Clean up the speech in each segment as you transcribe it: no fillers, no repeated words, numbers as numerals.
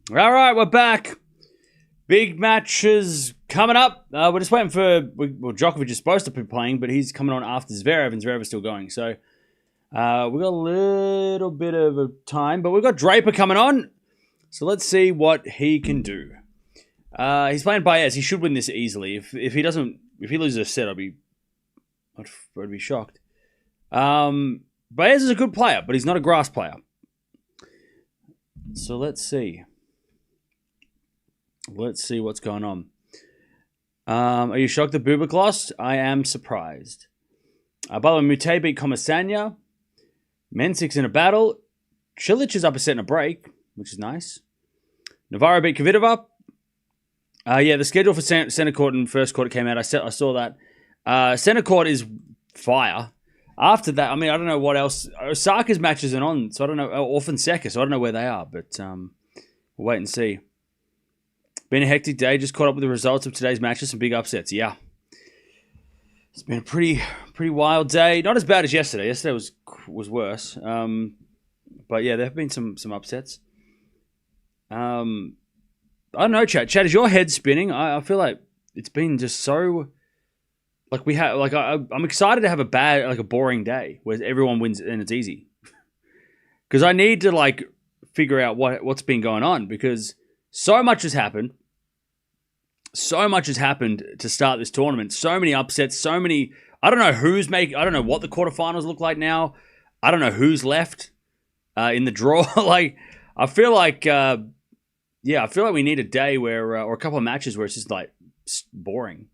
All right, we're back. Big matches coming up. We're just waiting for... Well, Djokovic is supposed to be playing, but he's coming on after Zverev, and Zverev's still going. So we've got a little bit of a time, but we've got Draper coming on. So let's see what he can do. He's playing Baez. He should win this easily. If he doesn't... If he loses a set, I'd be shocked. Baez is a good player, but he's not a grass player. So let's see. Let's see what's going on. Are you shocked that Bublik lost? I am surprised. By the way, Mute beat Comasanya. Mensic's in a battle. Cilic is up a set and a break, which is nice. Navarro beat Kvitova. Yeah, the schedule for center court and first court came out. I saw that. Center court is fire. After that, I mean, I don't know what else. Osaka's matches are on, so I don't know. Or Fonseca, so I don't know where they are, but we'll wait and see. Been a hectic day. Just caught up with the results of today's matches. Some big upsets. Yeah. It's been a pretty wild day. Not as bad as yesterday. Yesterday was worse. But yeah, there have been some upsets. I don't know, Chad. Chad, is your head spinning? I feel like it's been just so... Like we have, like I'm excited to have a boring day where everyone wins and it's easy. Because I need to like figure out what's been going on, because so much has happened. So much has happened to start this tournament. So many upsets. So many. I don't know who's making. I don't know what the quarterfinals look like now. I don't know who's left in the draw. Like I feel like, I feel like we need a day where, or a couple of matches where it's just like boring,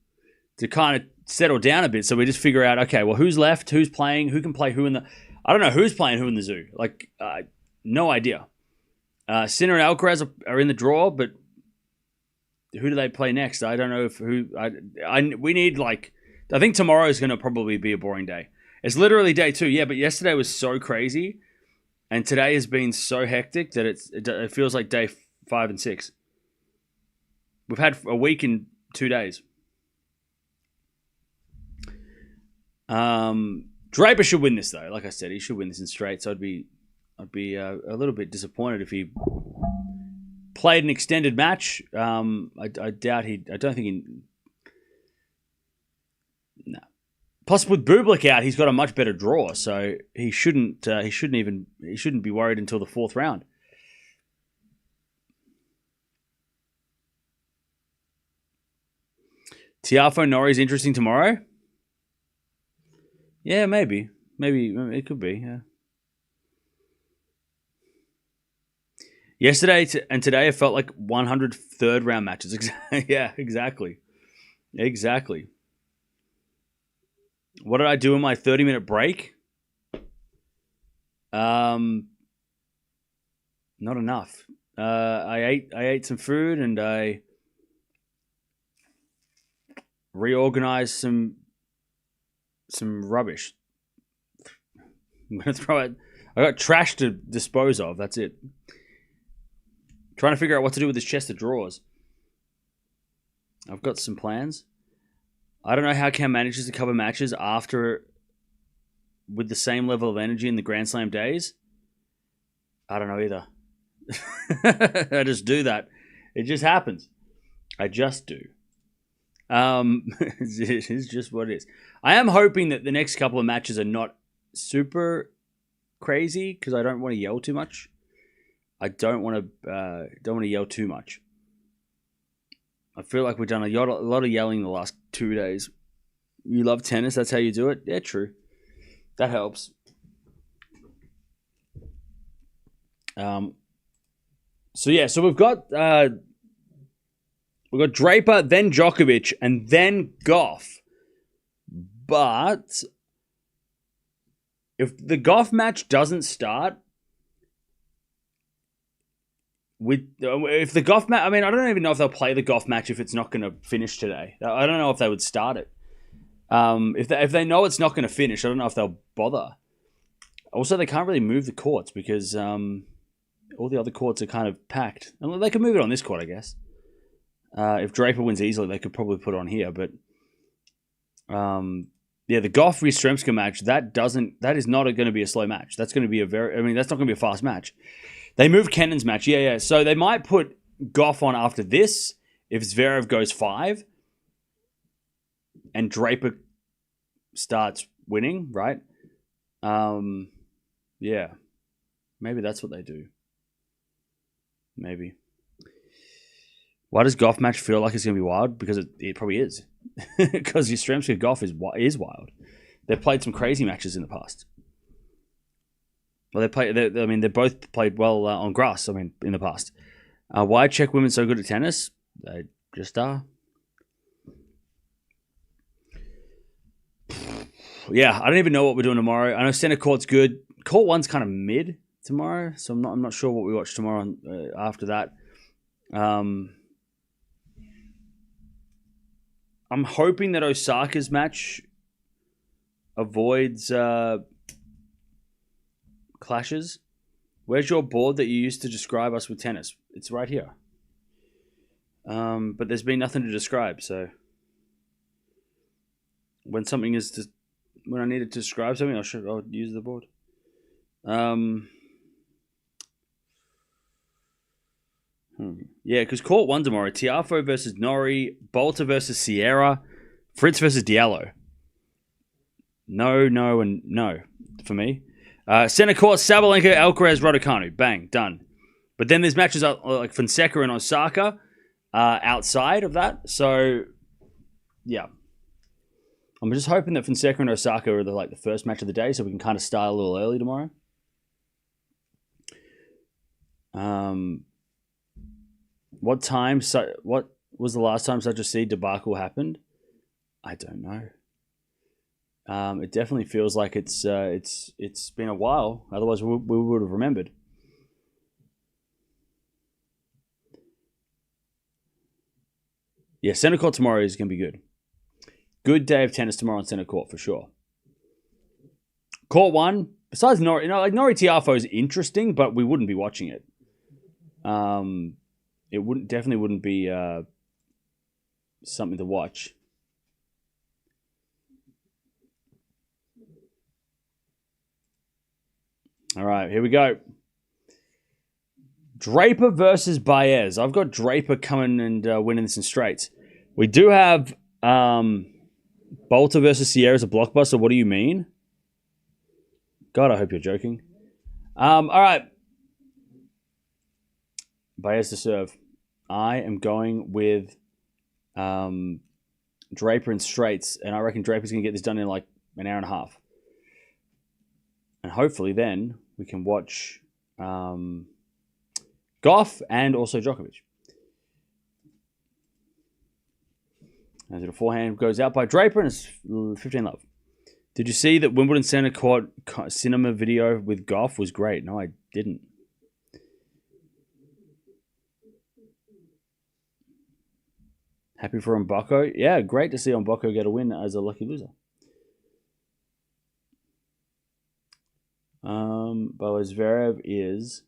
to kind of settle down a bit, so we just figure out, okay, well, who's left, who's playing, who can play who in the... I don't know who's playing who in the zoo. Like, no idea. Sinner and Alcaraz are in the draw, but who do they play next? I don't know if who... we need, like... I think tomorrow is going to probably be a boring day. It's literally day 2, yeah, but yesterday was so crazy, and today has been so hectic that it feels like day 5 and 6. We've had a week in 2 days. Draper should win this though. Like I said, he should win this in straight. So I'd be a little bit disappointed if he played an extended match. I doubt he. I don't think he. No. Plus, with Bublik out, he's got a much better draw, so he shouldn't. He shouldn't be worried until the 4th round. Tiafoe Norrie's interesting tomorrow. Yeah, maybe. Maybe it could be, yeah. Yesterday and today, it felt like 100 third-round matches. Yeah, exactly. Exactly. What did I do in my 30-minute break? Not enough. I ate some food, and I reorganized some rubbish. I'm going to throw it. I got trash to dispose of. That's it. Trying to figure out what to do with this chest of drawers. I've got some plans. I don't know how Cam manages to cover matches after with the same level of energy in the Grand Slam days. I don't know either. I just do that. It just happens. I just do. It's just what it is. I am hoping that the next couple of matches are not super crazy, because I don't want to yell too much. I don't want to yell too much. I feel like we've done a lot of yelling the last 2 days. You love tennis, that's how you do it? Yeah, true. That helps. So we've got Draper, then Djokovic, and then Gauff. But if the Gauff match doesn't start, if the Gauff match, I mean, I don't even know if they'll play the Gauff match if it's not going to finish today. I don't know if they would start it. If they know it's not going to finish, I don't know if they'll bother. Also, they can't really move the courts because all the other courts are kind of packed. And they can move it on this court, I guess. If Draper wins easily, they could probably put it on here. But the Gauff Stremska match, that is not going to be a slow match. That's going to be that's not going to be a fast match. They moved Kennan's match. Yeah. So they might put Gauff on after this. If Zverev goes 5 and Draper starts winning, right? Yeah. Maybe that's what they do. Maybe. Why does Gauff match feel like it's going to be wild? Because it probably is. Because Yastrzemski Gauff is wild. They've played some crazy matches in the past. Well, they both played well on grass. I mean, in the past. Why are Czech women so good at tennis? They just are. Yeah, I don't even know what we're doing tomorrow. I know center court's good. Court 1's kind of mid tomorrow, so I'm not sure what we watch tomorrow after that. I'm hoping that Osaka's match avoids clashes. Where's your board that you used to describe us with tennis? It's right here. But there's been nothing to describe, so when I needed to describe something, I'll use the board. Yeah, because court 1 tomorrow. Tiafoe versus Norrie, Bolter versus Sierra, Fritz versus Diallo. No, and no for me. Center court, Sabalenka, Alcaraz, Raducanu. Bang, done. But then there's matches like Fonseca and Osaka outside of that. So, yeah. I'm just hoping that Fonseca and Osaka are the first match of the day so we can kind of start a little early tomorrow. What was the last time such a seed debacle happened? I don't know. It definitely feels like it's been a while. Otherwise, we would have remembered. Yeah, center court tomorrow is going to be good. Good day of tennis tomorrow on center court for sure. Court 1, besides Norrie, Norrie Tiafoe is interesting, but we wouldn't be watching it. It definitely wouldn't be something to watch. All right, here we go. Draper versus Baez. I've got Draper coming and winning this in straights. We do have Bolter versus Sierra as a blockbuster. What do you mean? God, I hope you're joking. All right. Baez to serve. I am going with Draper in straights, and I reckon Draper's going to get this done in like an hour and a half. And hopefully then we can watch Gauff and also Djokovic. As the forehand goes out by Draper, and it's 15-love. Did you see that Wimbledon Center Court cinema video with Gauff was great? No, I didn't. Happy for Mboko? Yeah, great to see Mboko get a win as a lucky loser. But Zverev is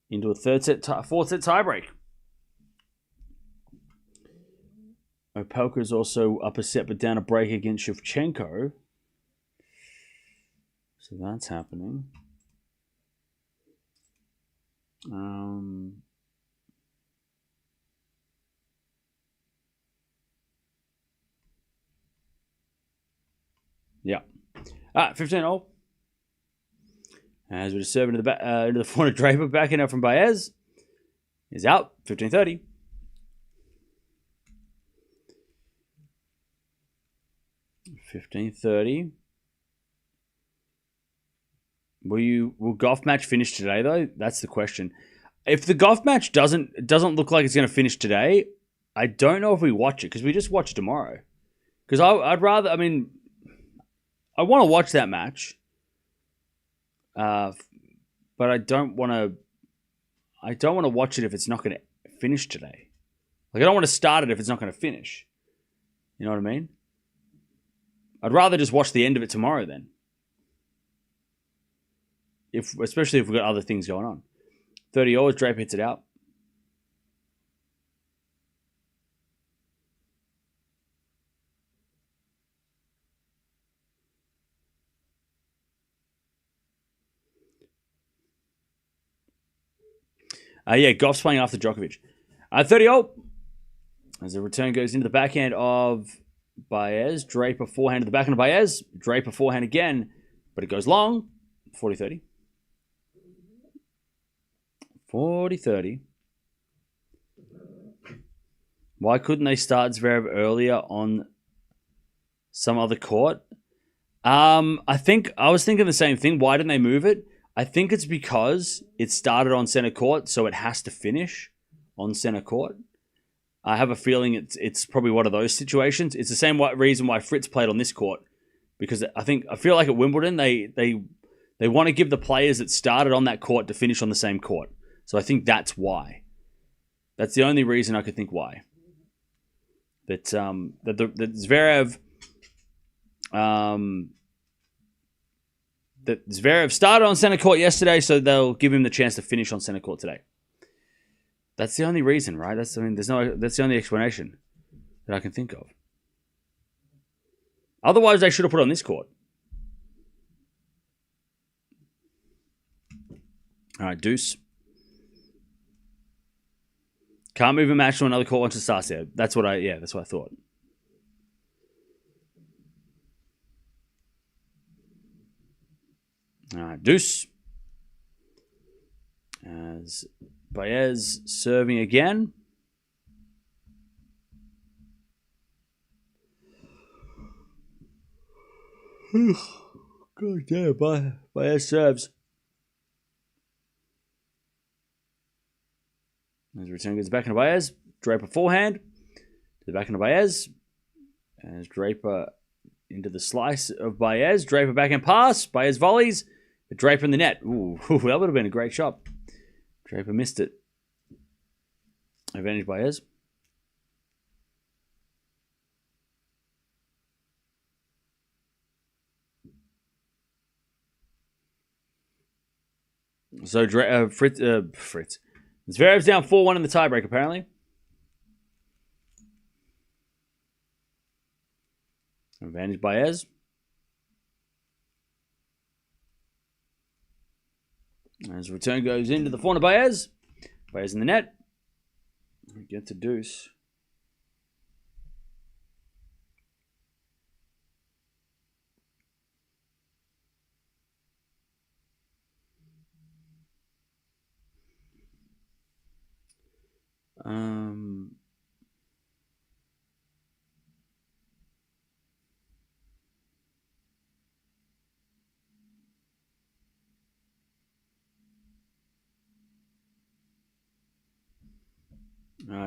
into a fourth set tiebreak. Opelka is also up a set but down a break against Shevchenko. So that's happening. Yeah. All right, 15-all. As we're just serving into the front of Draper, backing up from Baez. Is out, 15-30. Will Gauff match finish today though? That's the question. If the Gauff match doesn't look like it's going to finish today, I don't know if we watch it because we just watch tomorrow. Because I'd rather. I mean, I want to watch that match, but I don't want to. I don't want to watch it if it's not going to finish today. Like I don't want to start it if it's not going to finish. You know what I mean? I'd rather just watch the end of it tomorrow then. Especially if we've got other things going on. 30 as Draper hits it out. Yeah, Gauff's playing after Djokovic. 30-0. As the return goes into the backhand of Baez. Draper forehand to the backhand of Baez. Draper forehand again, but it goes long. 40-30. 40-30. Why couldn't they start Zverev earlier on some other court? I was thinking the same thing. Why didn't they move it? I think it's because it started on center court, so it has to finish on center court. I have a feeling it's probably one of those situations. It's the same reason why Fritz played on this court, because I feel like at Wimbledon they want to give the players that started on that court to finish on the same court. So I think that's why. That's the only reason I could think why. That Zverev that Zverev started on center court yesterday, so they'll give him the chance to finish on center court today. That's the only reason, right? That's the only explanation that I can think of. Otherwise, they should have put on this court. All right, deuce. Can't move a match to another court once it starts there. That's what I thought. All right, deuce. As Baez serving again. God damn, Baez serves. As return goes back into Baez. Draper forehand. To the back into Baez. As Draper into the slice of Baez. Draper backhand pass. Baez volleys. But Draper in the net. Ooh, that would have been a great shot. Draper missed it. Advantage Baez. So Fritz. Zverev's down 4-1 in the tiebreak, apparently. Advantage Baez. As return goes into the forehand of Baez. Baez in the net. We get to deuce.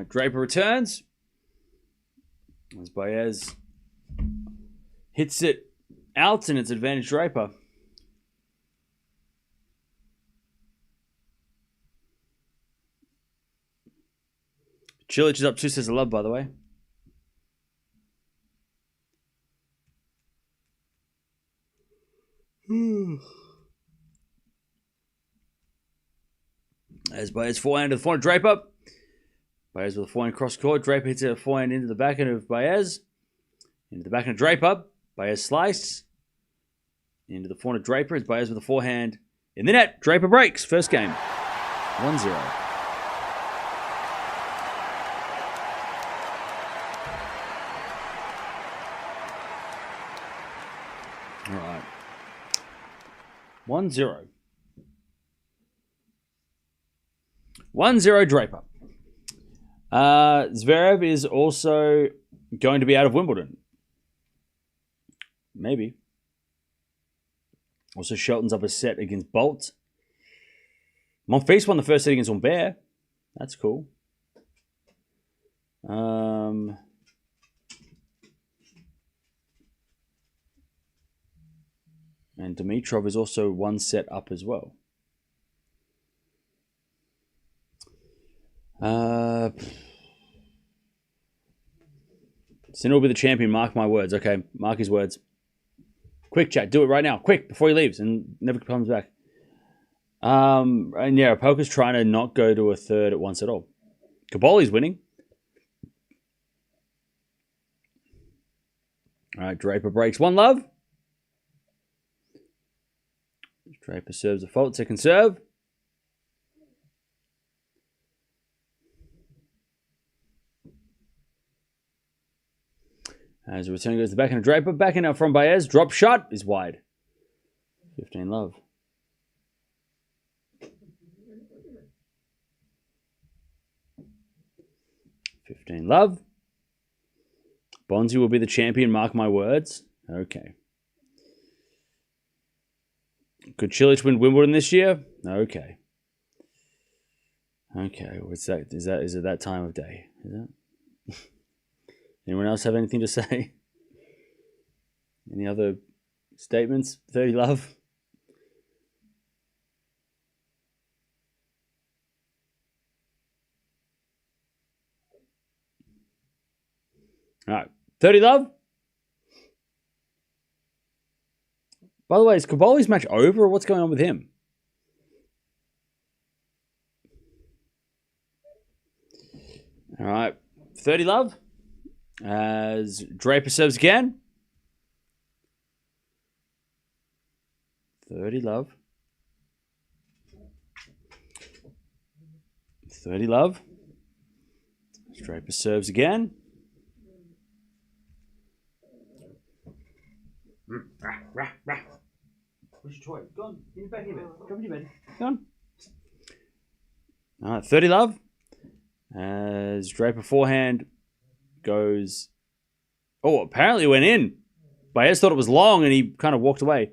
Draper returns. As Baez hits it out, and it's advantage Draper. Cilic is up 2 sets of love, by the way. As Baez forehand to the forehand Draper. Baez with a forehand cross court. Draper hits a forehand into the backhand of Baez. Into the backhand of Draper. Baez slice. Into the forehand of Draper. It's Baez with a forehand in the net. Draper breaks. First game. 1-0. All right. 1-0. 1-0 Draper. Zverev is also going to be out of Wimbledon. Maybe. Also, Shelton's up a set against Bolt. Monfils won the first set against Humbert. That's cool. And Dimitrov is also 1 set up as well. Sinner will be the champion. Mark my words. Okay, mark his words. Quick, chat. Do it right now. Quick, before he leaves and never comes back. And yeah, Opelka's trying to not go to a third at once at all. Caboli's winning. All right, Draper breaks 1 love. Draper serves a fault. Second serve. As the return goes to the backhand of Draper. Backhand out from Baez. Drop shot is wide. 15 love. Love. Bonzi will be the champion, mark my words. Okay. Could Cilic win Wimbledon this year? Okay. Okay, what's that? Is it that time of day? Is it? Anyone else have anything to say? Any other statements? 30 love. All right, 30 love. By the way, is Caboli's match over, or what's going on with him? All right, 30 love. As Draper serves again. 30 love. 30 love. As Draper serves again. Where's your toy? Go on. Get your back in bed. Come in your bed. Go on. All right, 30 love. As Draper forehand goes... Oh, apparently it went in. Baez thought it was long and he kind of walked away.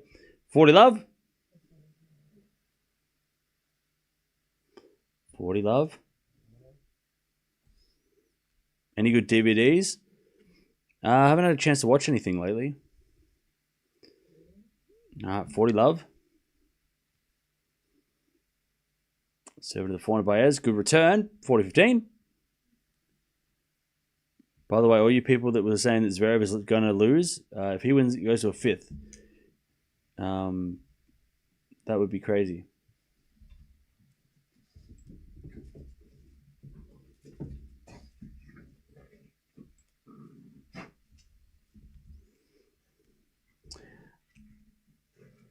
40 love. 40 love. Any good DVDs? I haven't had a chance to watch anything lately. 40 love. Serve to the forehand Baez. Good return. 40-15. By the way, all you people that were saying that Zverev is going to lose, if he wins, he goes to a fifth. That would be crazy.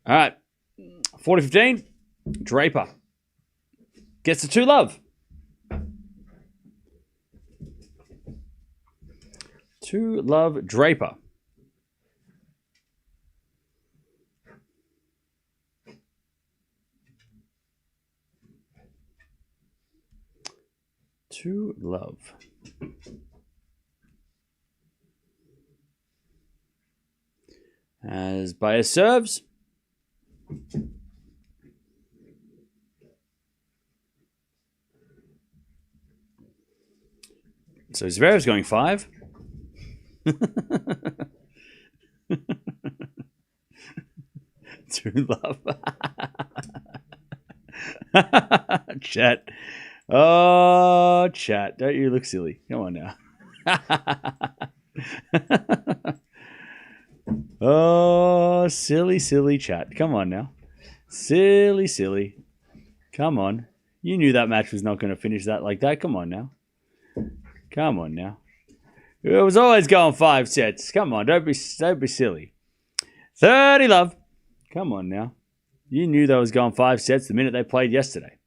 All right. 40-15. Draper gets the 2 love. 2 love Draper. Two love. As Baez serves. So Zverev's going 5. True love. Chat. Oh, chat. Don't you look silly. Come on now. Oh, silly chat. Come on now. Silly. Come on. You knew that match was not going to finish that like that. Come on now. It was always going 5 sets. Come on, don't be silly. 30 love. Come on now. You knew they was going 5 sets the minute they played yesterday.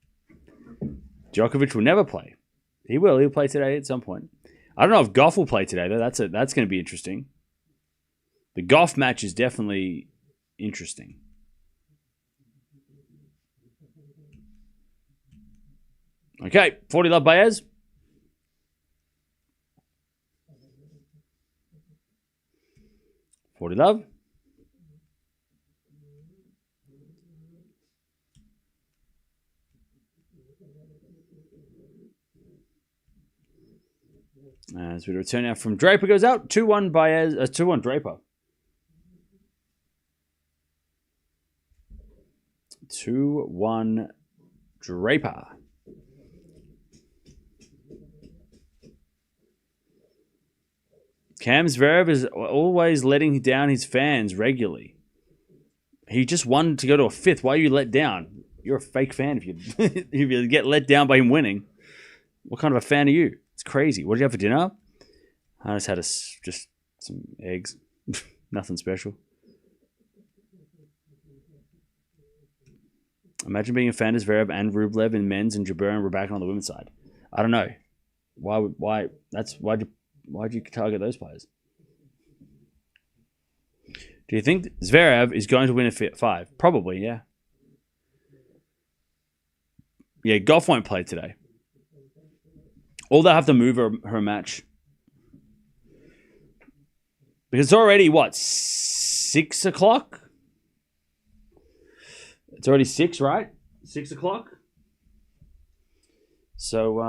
Djokovic will never play. He will. He'll play today at some point. I don't know if Gauff will play today, though. That's going to be interesting. The Gauff match is definitely interesting. Okay, 40 love Baez. $40 love. As we return now from Draper goes out. 2-1 Baez. 2-1 Draper. 2-1 Draper. Cam Zverev is always letting down his fans regularly. He just won to go to a 5th. Why are you let down? You're a fake fan if you if you get let down by him winning. What kind of a fan are you? It's crazy. What did you have for dinner? I just had just some eggs. Nothing special. Imagine being a fan of Zverev and Rublev in men's and Jabeur and Raducanu on the women's side. I don't know. Why'd you target those players? Do you think Zverev is going to win a 5? Probably, yeah. Yeah, Gauff won't play today. Or they'll have to move her match. Because it's already, what, 6 o'clock? It's already 6, right? 6 o'clock? So,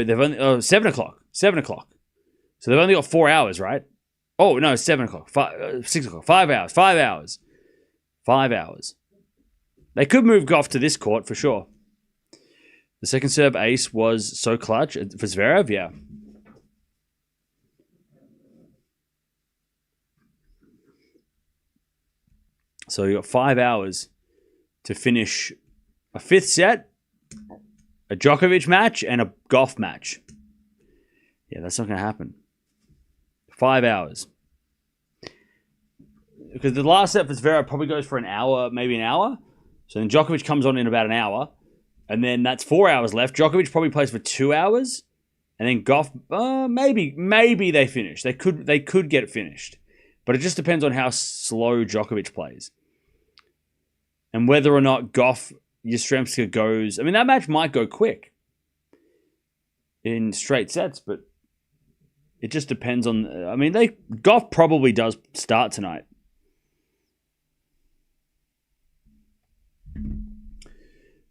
they've only... 7 o'clock. 7 o'clock. So they've only got 4 hours, right? Oh, no, 7 o'clock. 6 o'clock. 5 hours. 5 hours. 5 hours. They could move Gauff to this court, for sure. The second serve ace was so clutch for Zverev, yeah. So you got 5 hours to finish a 5th set, a Djokovic match, and a Gauff match. Yeah, that's not going to happen. 5 hours. Because the last set for Zverev probably goes for an hour, maybe an hour. So then Djokovic comes on in about an hour. And then that's 4 hours left. Djokovic probably plays for 2 hours. And then Gauff, maybe they finish. They could get it finished. But it just depends on how slow Djokovic plays. And whether or not Gauff, Yastremska goes... I mean, that match might go quick. In straight sets, but... It just depends on... I mean, Gauff probably does start tonight.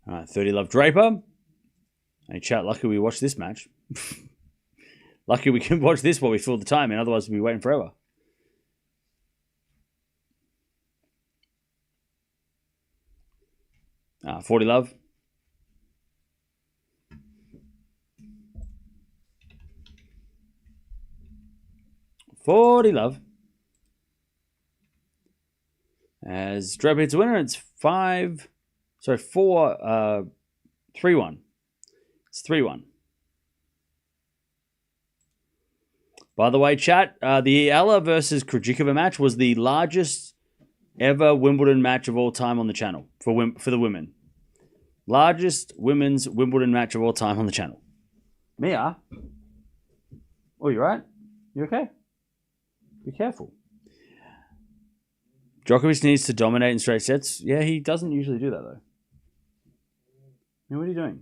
All right, 30 love Draper. Hey, chat, lucky we watched this match. Lucky we can watch this while we fill the time in, otherwise we'd be waiting forever. Ah, 40 love. As Draper hits a winner, it's 3-1. It's 3-1. By the way, chat, the Eala versus Krejcikova match was the largest ever Wimbledon match of all time on the channel for the women. Largest women's Wimbledon match of all time on the channel. Mia? Oh, you right? You okay? Be careful. Djokovic needs to dominate in straight sets. Yeah, he doesn't usually do that, though. I mean, what are you doing?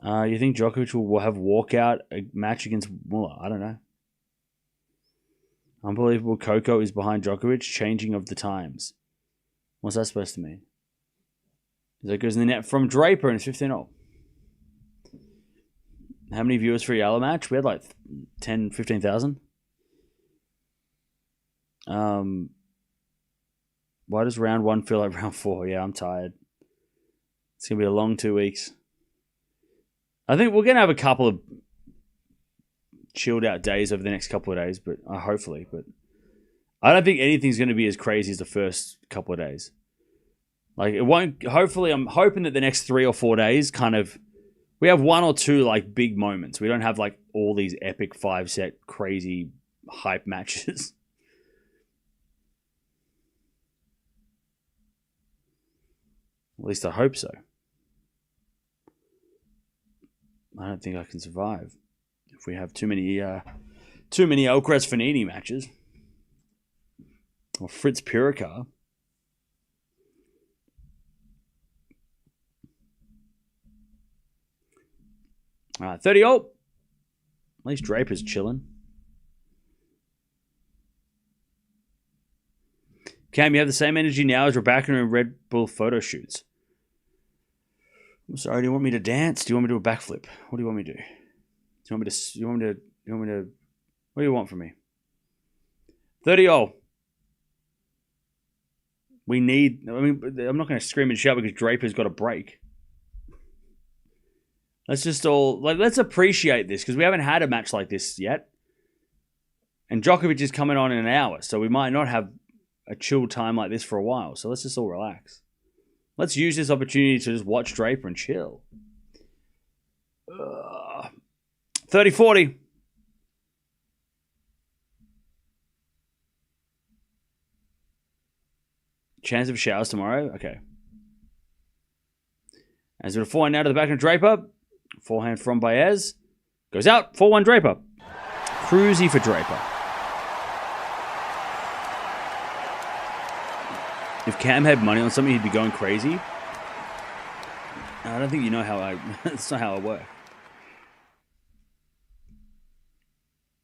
You think Djokovic will have walkout a match against Muller? I don't know. Unbelievable. Coco is behind Djokovic. Changing of the times. What's that supposed to mean? That goes in the net from Draper and it's 15-0. How many viewers for Eala match? We had like 10, 15,000. Why does round 1 feel like round 4? Yeah, I'm tired. It's going to be a long 2 weeks. I think we're going to have a couple of chilled out days over the next couple of days, but hopefully. But I don't think anything's going to be as crazy as the first couple of days. Like, it won't... Hopefully, I'm hoping that the next 3 or 4 days kind of... We have 1 or 2, like, big moments. We don't have, like, all these epic 5-set crazy hype matches. At least I hope so. I don't think I can survive if we have too many Alcaraz Fanini matches. Or Fritz Puricar. All right, 30-0. At least Draper's chilling. Cam, you have the same energy now as Raducanu in Red Bull photo shoots. I'm sorry, do you want me to dance? Do you want me to do a backflip? What do you want me to do? What do you want from me? 30-0. We need... I mean, I'm not going to scream and shout because Draper's got a break. Let's just all... let's appreciate this because we haven't had a match like this yet. And Djokovic is coming on in an hour, so we might not have a chill time like this for a while. So let's just all relax. Let's use this opportunity to just watch Draper and chill. 30-40. Chance of showers tomorrow. Okay. As with a forehand now to the back of Draper. Forehand from Baez. Goes out. 4-1 Draper. Cruisy for Draper. If Cam had money on something, he'd be going crazy. I don't think you know how I... That's not how I work.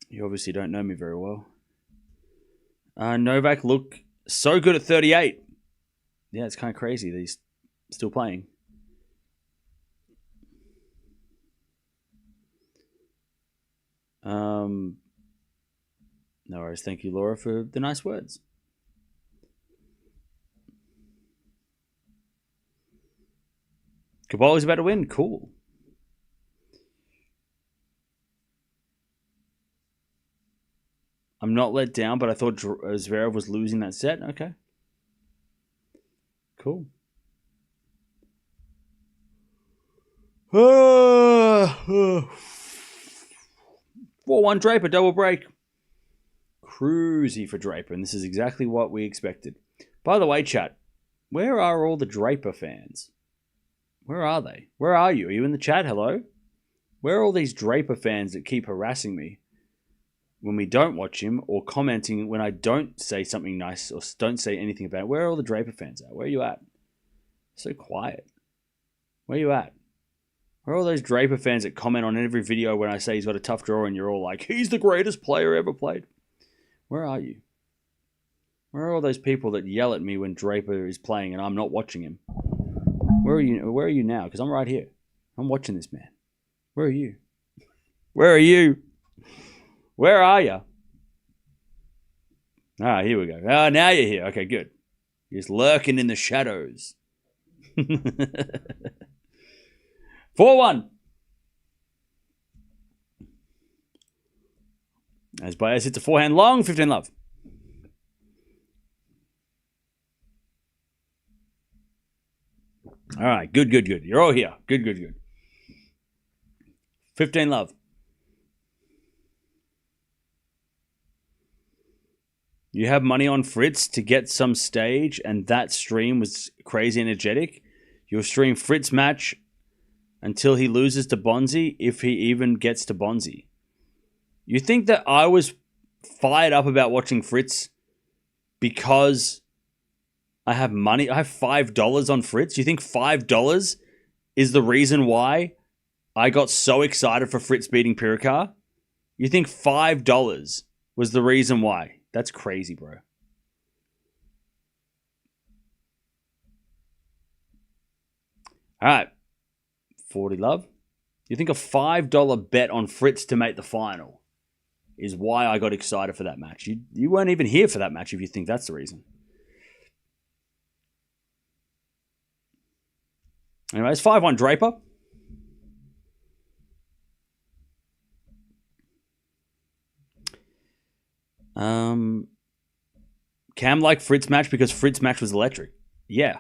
You obviously don't know me very well. Novak looked so good at 38. Yeah, it's kind of crazy that he's still playing. No worries. Thank you, Laura, for the nice words. Cabola's about to win. Cool. I'm not let down, but I thought Zverev was losing that set. Okay. Cool. 4-1 Draper, double break. Cruisy for Draper, and this is exactly what we expected. By the way, chat, where are all the Draper fans? Where are they? Where are you? Are you in the chat? Hello? Where are all these Draper fans that keep harassing me when we don't watch him, or commenting when I don't say something nice or don't say anything about it? Where are all the Draper fans at? Where are you at? So quiet. Where are you at? Where are all those Draper fans that comment on every video when I say he's got a tough draw and you're all like, he's the greatest player ever played? Where are you? Where are all those people that yell at me when Draper is playing and I'm not watching him? Where are you? Where are you now? Because I'm right here. I'm watching this man. Where are you? Where are you? Where are you? Ah, here we go. Ah, now you're here. Okay, good. You're just lurking in the shadows. 4-1. As Baez hits a forehand long, 15 love. All right, good. You're all here. Good. 15 love. You have money on Fritz to get some stage, and that stream was crazy energetic. You'll stream Fritz match until he loses to Bonzi, if he even gets to Bonzi. You think that I was fired up about watching Fritz because I have money? I have $5 on Fritz. You think $5 is the reason why I got so excited for Fritz beating Pirikar? You think $5 was the reason why? That's crazy, bro. All right. 40 love. You think a $5 bet on Fritz to make the final is why I got excited for that match? You weren't even here for that match if you think that's the reason. Anyways, 5-1 Draper. Cam liked Fritz match because Fritz match was electric. Yeah.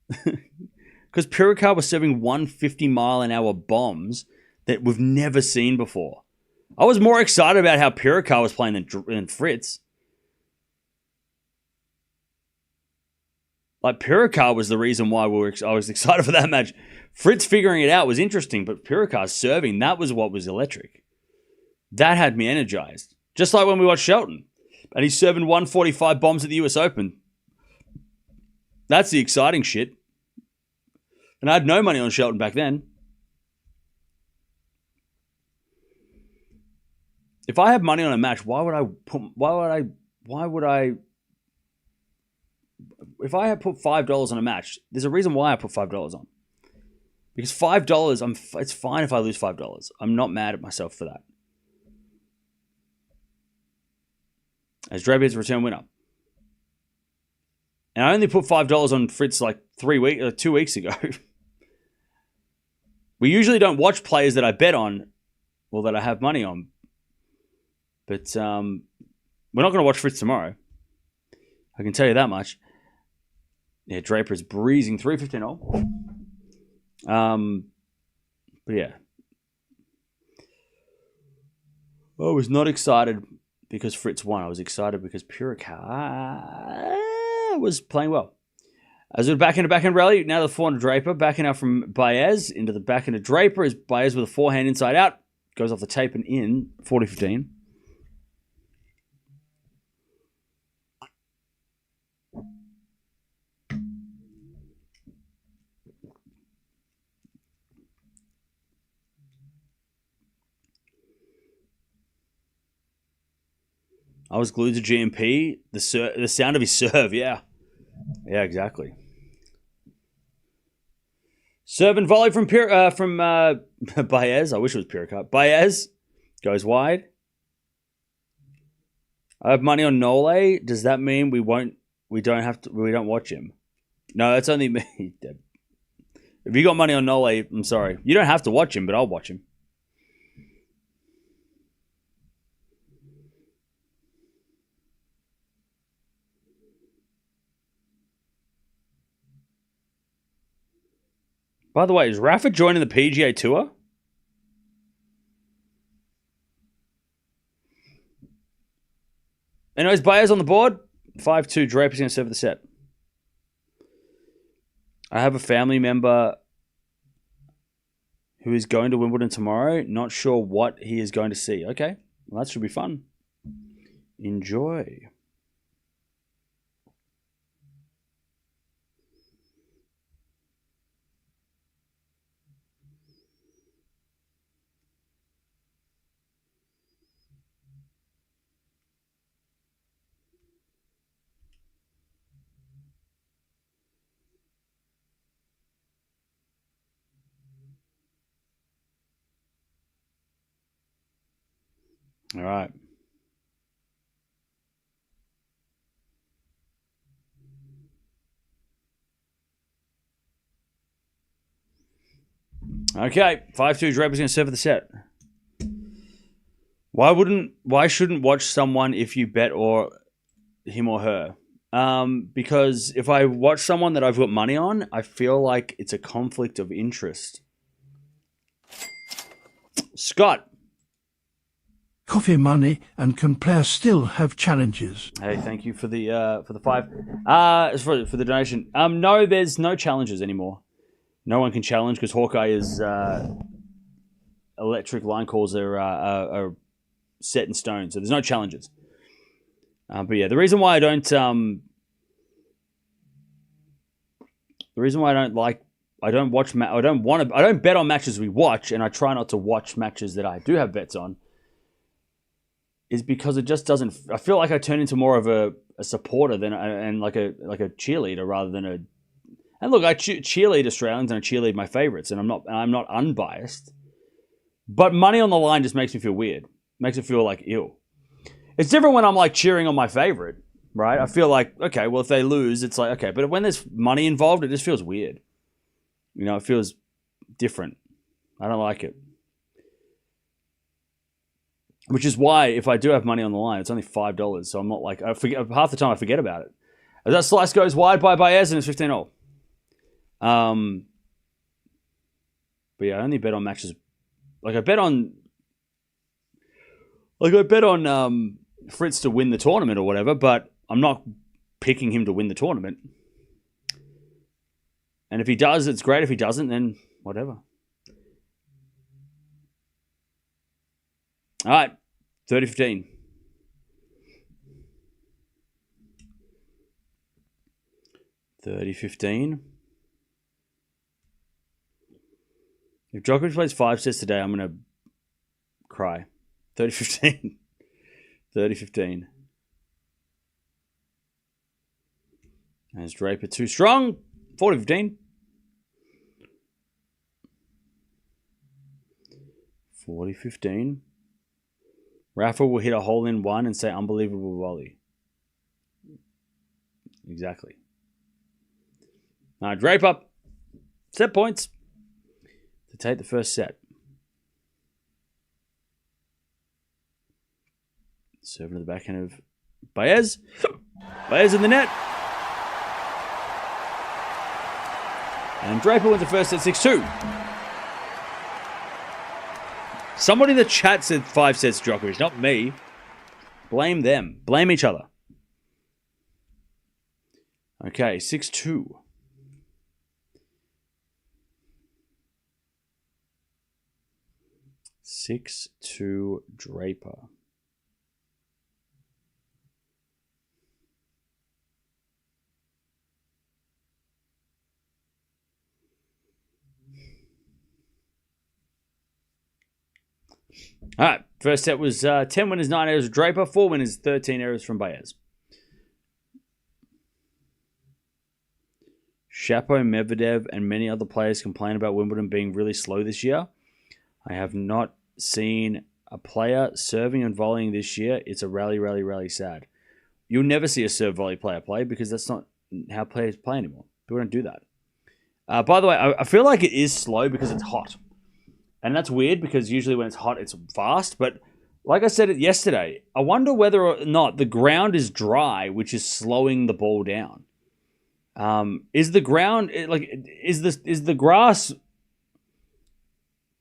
Because Pirikar was serving 150-mile-an-hour bombs that we've never seen before. I was more excited about how Pirikar was playing than Fritz. Like, Pirikar was the reason why I was excited for that match. Fritz figuring it out was interesting, but Pirikar serving, that was what was electric. That had me energized. Just like when we watched Shelton. And he's serving 145 bombs at the US Open. That's the exciting shit. And I had no money on Shelton back then. If I had money on a match, if I had put $5 on a match, there's a reason why I put $5 on. Because $5, it's fine if I lose $5. I'm not mad at myself for that. As Draper is a return winner. And I only put $5 on Fritz like 2 weeks ago. We usually don't watch players that I bet on or that I have money on. But we're not going to watch Fritz tomorrow. I can tell you that much. Yeah, Draper is breezing through 15-0. But yeah. I was not excited because Fritz won. I was excited because Pirikar was playing well. As we're back into backhand rally, now the forehand to Draper. Backhand out from Baez into the backhand to Draper. Is Baez with a forehand inside out. Goes off the tape and in. 40-15. I was glued to GMP. The sound of his serve, yeah. Yeah, exactly. Serve and volley from Baez. I wish it was Piricut. Baez goes wide. I have money on Nole. Does that mean we don't watch him? No, that's only me. If you got money on Nole, I'm sorry. You don't have to watch him, but I'll watch him. By the way, is Rafa joining the PGA Tour? Anyways, Baez on the board. 5-2. Draper's going to serve the set. I have a family member who is going to Wimbledon tomorrow. Not sure what he is going to see. Okay. Well, that should be fun. Enjoy. All right. Okay. 5-2. Draper's going to serve the set. Why shouldn't watch someone if you bet or him or her? Because if I watch someone that I've got money on, I feel like it's a conflict of interest. Scott. Coffee money, and can players still have challenges? Hey, thank you for the 5. For the donation. No, there's no challenges anymore. No one can challenge because Hawkeye is electric line calls are set in stone, so there's no challenges. But yeah, the reason why I don't bet on matches we watch, and I try not to watch matches that I do have bets on, is because it just doesn't. I feel like I turn into more of a supporter and like a cheerleader rather than a. And look, I cheerlead Australians and I cheerlead my favorites, and I'm not unbiased. But money on the line just makes me feel weird. Makes it feel like ew. It's different when I'm like cheering on my favorite, right? I feel like, okay, well if they lose, it's like okay, but when there's money involved, it just feels weird. You know, it feels different. I don't like it. Which is why, if I do have money on the line, it's only $5. So I'm not like, half the time I forget about it. As that slice goes wide by Baez and it's 15-0. But yeah, I only bet on matches. I bet on Fritz to win the tournament or whatever, but I'm not picking him to win the tournament. And if he does, it's great. If he doesn't, then whatever. All right, 30-15. If Djokovic plays 5 sets today, I'm going to cry. 30-15. 30-15. As Draper too strong. 40-15. 40-15. Rafa will hit a hole in one and say unbelievable volley. Exactly. Now Draper. Set points to take the first set. Serving to the backhand of Baez. Baez in the net. And Draper wins the first set 6-2. Somebody in the chat said 5 sets Djokovic, not me. Blame them. Blame each other. Okay, 6-2. 6-2 Draper. All right, first set was 10 winners, 9 errors of Draper, 4 winners, 13 errors from Baez. Shapo, Medvedev, and many other players complain about Wimbledon being really slow this year. I have not seen a player serving and volleying this year. It's a rally sad. You'll never see a serve volley player play because that's not how players play anymore. People don't do that. By the way, I feel like it is slow because it's hot. And that's weird because usually when it's hot, it's fast. But like I said yesterday, I wonder whether or not the ground is dry, which is slowing the ball down. Is the ground is the grass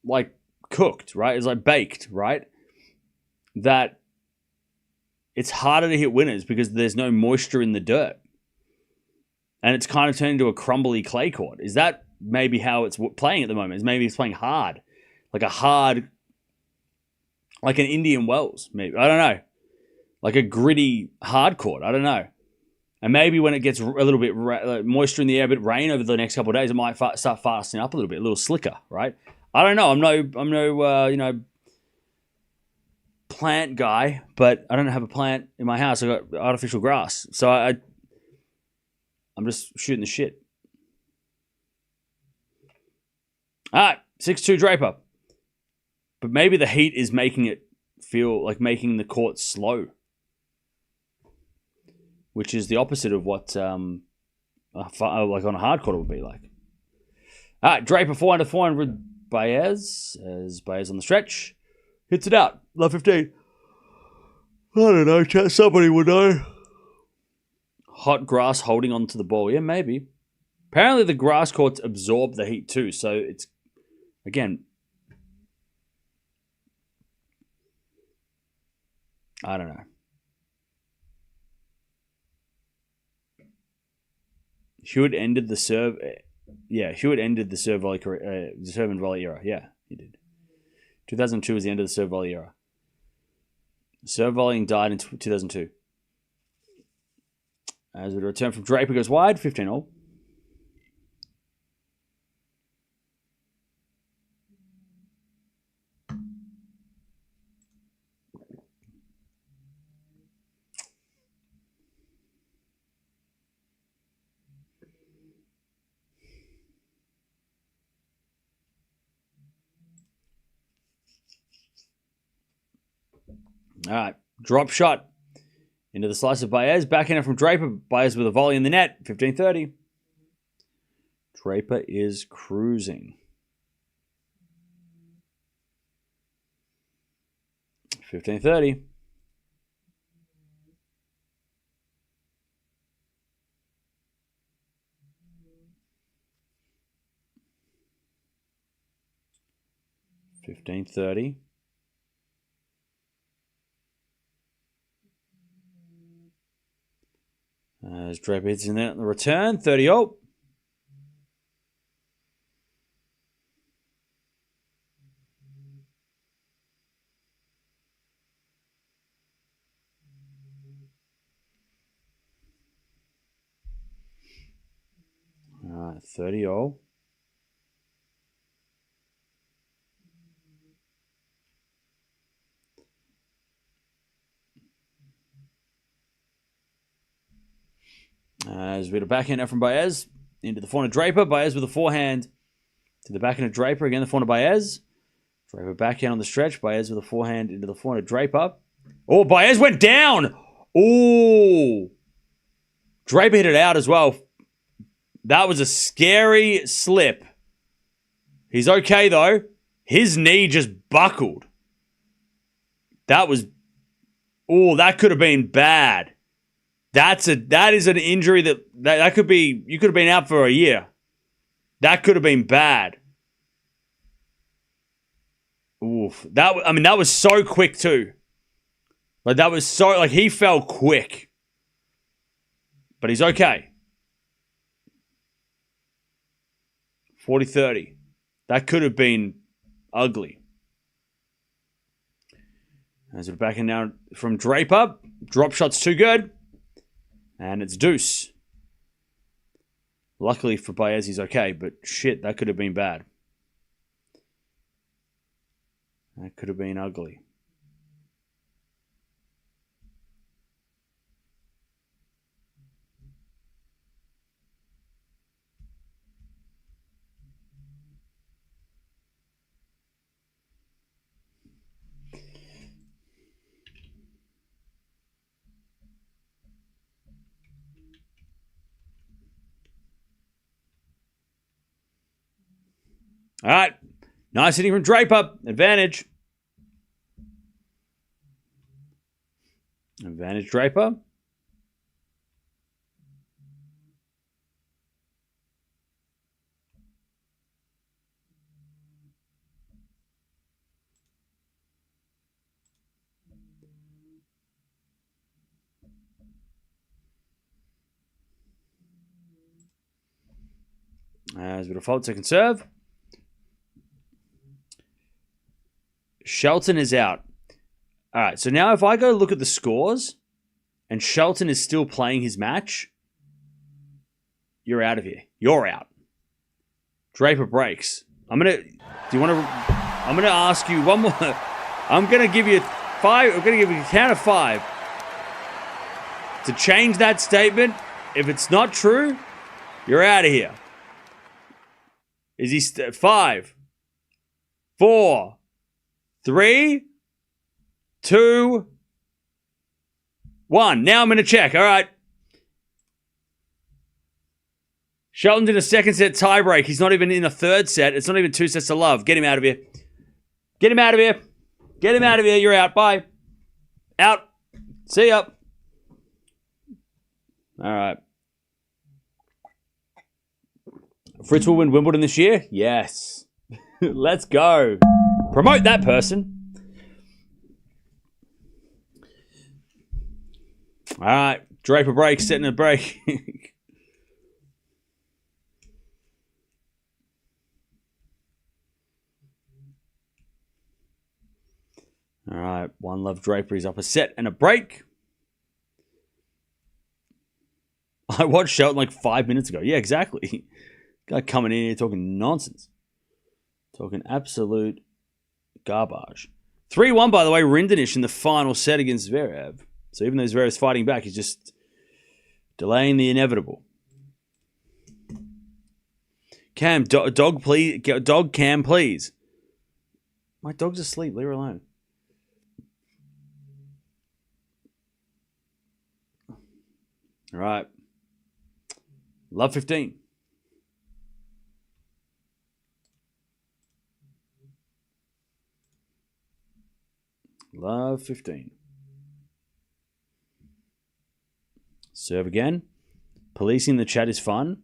like cooked, right? It's like baked, right? That it's harder to hit winners because there's no moisture in the dirt. And it's kind of turned into a crumbly clay court. Is that maybe how it's playing at the moment? Maybe it's playing hard. Like an Indian Wells, maybe. I don't know. Like a gritty hard court. I don't know. And maybe when it gets a little bit moisture in the air, a bit rain over the next couple of days, it might start fastening up a little bit, a little slicker, right? I don't know. I'm no plant guy, but I don't have a plant in my house. I got artificial grass, so I'm just shooting the shit. All right, 6-2 Draper. But maybe the heat is making it feel like making the court slow, which is the opposite of what like on a hard court it would be like. All right, Draper 400 Baez as Baez on the stretch hits it out. Love 15. I don't know, chat. Somebody would know. Hot grass holding onto the ball. Yeah, maybe. Apparently the grass courts absorb the heat too, so it's again. I don't know. Hewitt ended the serve. Yeah, Hewitt ended the serve volley serve and volley era. Yeah, he did. 2002 was the end of the serve volley era. Serve volleying died in 2002. As we return from Draper goes wide, 15-all. All right, drop shot into the slice of Baez. Backhand from Draper. Baez with a volley in the net. 15-30. Draper is cruising. 15-30. As Draper hits in there on the return, 30-all. All right, 30-all. As we had a backhand out from Baez into the forehand of Draper. Baez with a forehand to the backhand of Draper. Again, the forehand of Baez. Draper backhand on the stretch. Baez with a forehand into the forehand of Draper. Oh, Baez went down. Oh. Draper hit it out as well. That was a scary slip. He's okay, though. His knee just buckled. That was... Oh, that could have been bad. That is an injury that could be... You could have been out for a year. That could have been bad. Oof. That was so quick, too. He fell quick. But he's okay. 40-30. That could have been ugly. As we're backing down from Draper. Drop shot's too good. And it's deuce. Luckily for Baez, he's okay, but shit, that could have been bad. That could have been ugly. All right. Nice hitting from Draper. Advantage. Advantage Draper. As we default second serve. Shelton is out. All right, so now if I go look at the scores and Shelton is still playing his match, you're out of here. You're out. Draper breaks. I'm gonna ask you one more. I'm gonna give you 5. I'm gonna give you a count of 5 to change that statement. If it's not true, you're out of here. Is he 5, 4, 3, 2, 1. Now I'm going to check. All right. Shelton's in a second set tiebreak. He's not even in a third set. It's not even 2 sets to love. Get him out of here. Get him out of here. Get him out of here. You're out. Bye. Out. See ya. All right. Fritz will win Wimbledon this year? Yes. Let's go. Promote that person. All right. Draper break, setting a break. All right. One love Draper. He's up a set and a break. I watched Shelton like 5 minutes ago. Yeah, exactly. Guy coming in here talking nonsense. Talking absolute garbage. 3-1, by the way, Rinderknech in the final set against Zverev. So even though Zverev's fighting back, he's just delaying the inevitable. Cam, dog, please. Dog, Cam, please. My dog's asleep. Leave her alone. All right. Love 15. Love 15. Serve again. Policing the chat is fun.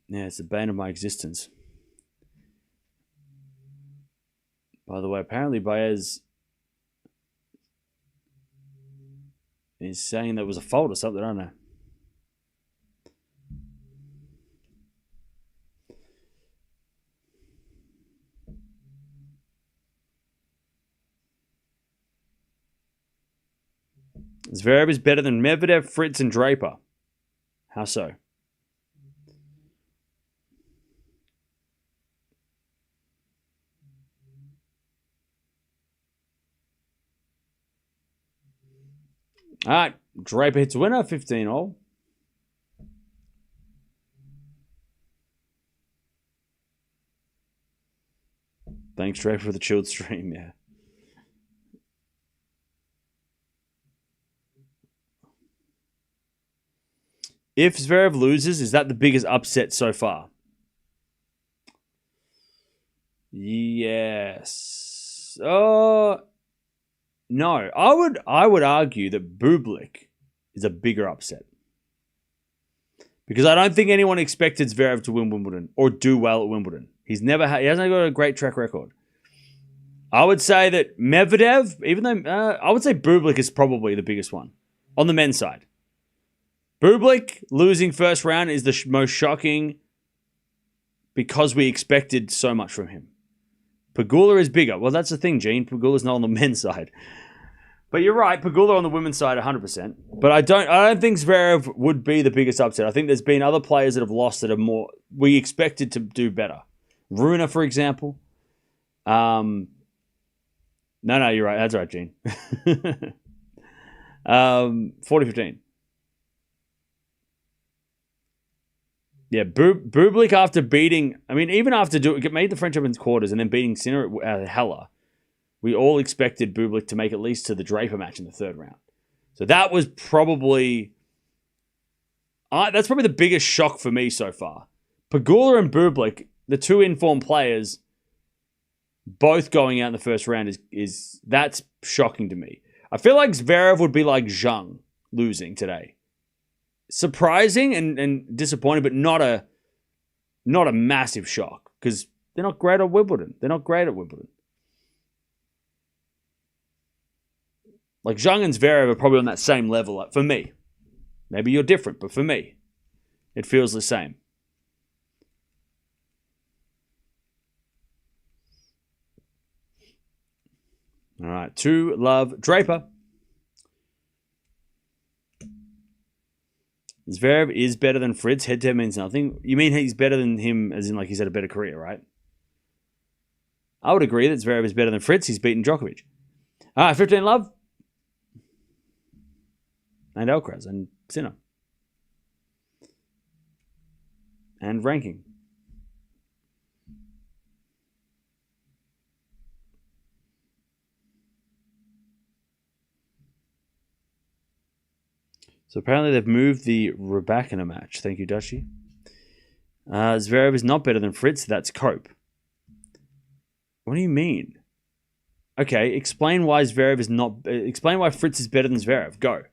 Yeah, it's the bane of my existence. By the way, apparently Baez is saying there was a fault or something, I don't know. Zverev is better than Medvedev, Fritz, and Draper. How so? All right. Draper hits winner, 15-all. Thanks, Draper, for the chilled stream, yeah. If Zverev loses, is that the biggest upset so far? Yes. Oh, no. I would argue that Bublik is a bigger upset. Because I don't think anyone expected Zverev to win Wimbledon or do well at Wimbledon. He hasn't got a great track record. I would say that Medvedev, even though I would say Bublik is probably the biggest one on the men's side. Bublik losing first round is the most shocking because we expected so much from him. Pegula is bigger. Well, that's the thing, Gene. Pegula's not on the men's side. But you're right, Pegula on the women's side, 100%. But I don't think Zverev would be the biggest upset. I think there's been other players that have lost that are more we expected to do better. Runa, for example. No, you're right. That's right, Gene. 40-15. Yeah, Bublik after beating... I mean, even after made the French Open's quarters and then beating Sinner at Hella, we all expected Bublik to make at least to the Draper match in the third round. So that was probably... that's probably the biggest shock for me so far. Pegula and Bublik, the two informed players, both going out in the first round is that's shocking to me. I feel like Zverev would be like Zhang losing today. Surprising and disappointing, but not a massive shock because they're not great at Wimbledon. Like Zhang and Zverev are probably on that same level for me. Maybe you're different, but for me, it feels the same. All right, to love Draper. Zverev is better than Fritz. Head-to-head means nothing. You mean he's better than him as in like he's had a better career, right? I would agree that Zverev is better than Fritz. He's beaten Djokovic. All right, 15 love. And Alcaraz and Sinner. And ranking. So apparently they've moved the Raducanu match. Thank you, Dutchie. Zverev is not better than Fritz. That's Cope. What do you mean? Okay, explain why Zverev is not... explain why Fritz is better than Zverev. Go.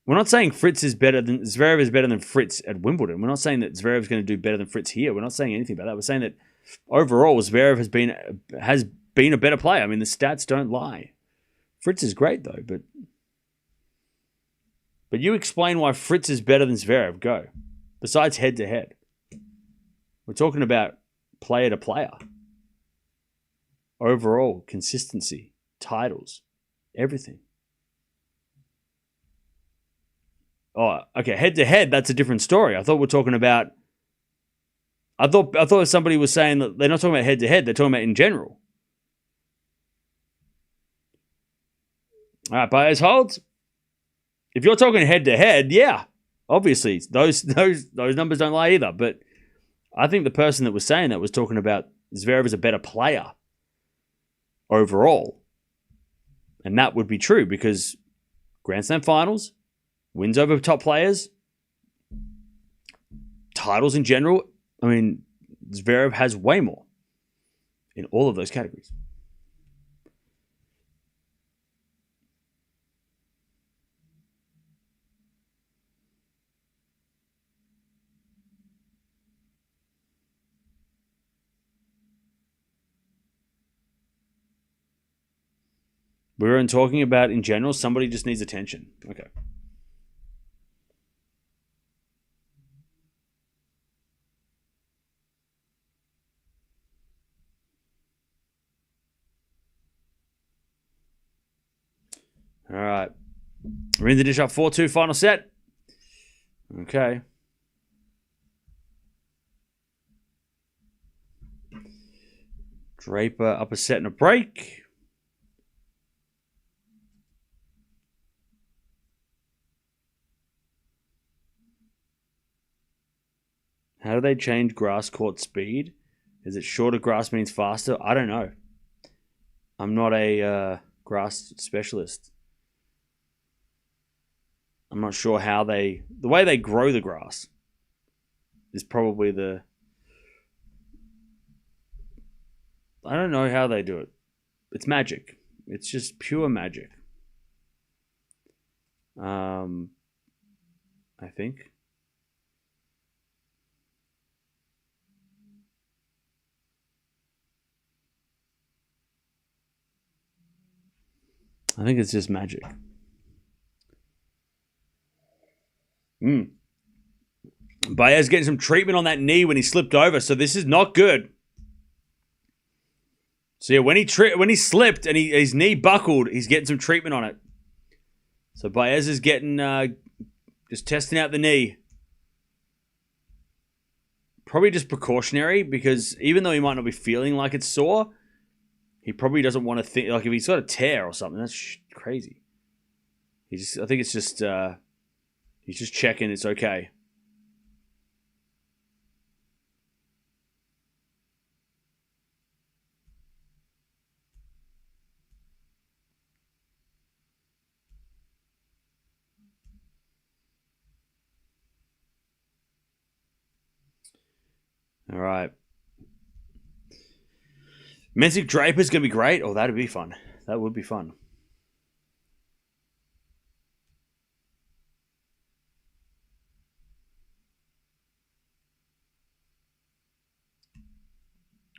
We're not saying Zverev is better than Fritz at Wimbledon. We're not saying that Zverev is going to do better than Fritz here. We're not saying anything about that. We're saying that overall Zverev has been a better player. I mean, the stats don't lie. Fritz is great though, but you explain why Fritz is better than Zverev. Go. Besides head-to-head. We're talking about player to player. Overall, consistency, titles, everything. Oh, okay. Head-to-head, that's a different story. I thought we're talking about... I thought somebody was saying that they're not talking about head-to-head. They're talking about in general. All right, Baez holds. If you're talking head-to-head, yeah, obviously those numbers don't lie either. But I think the person that was saying that was talking about Zverev is a better player overall, and that would be true because Grand Slam finals, wins over top players, titles in general. I mean, Zverev has way more in all of those categories. We weren't talking about in general. Somebody just needs attention. Okay. All right. We're in the dish up 4-2 final set. Okay. Draper up a set and a break. How do they change grass court speed? Is it shorter grass means faster? I don't know. I'm not a grass specialist. I'm not sure how the way they grow the grass is probably I don't know how they do it. It's magic. It's just pure magic. I think. I think it's just magic. Baez getting some treatment on that knee when he slipped over, so this is not good. So yeah, when he slipped and his knee buckled, he's getting some treatment on it. So Baez is getting just testing out the knee. Probably just precautionary, because even though he might not be feeling like it's sore, he probably doesn't want to think, like if he's got a tear or something, that's crazy. I think it's just he's just checking it's okay. All right. Mensik Draper's going to be great. Oh, that'd be fun. That would be fun.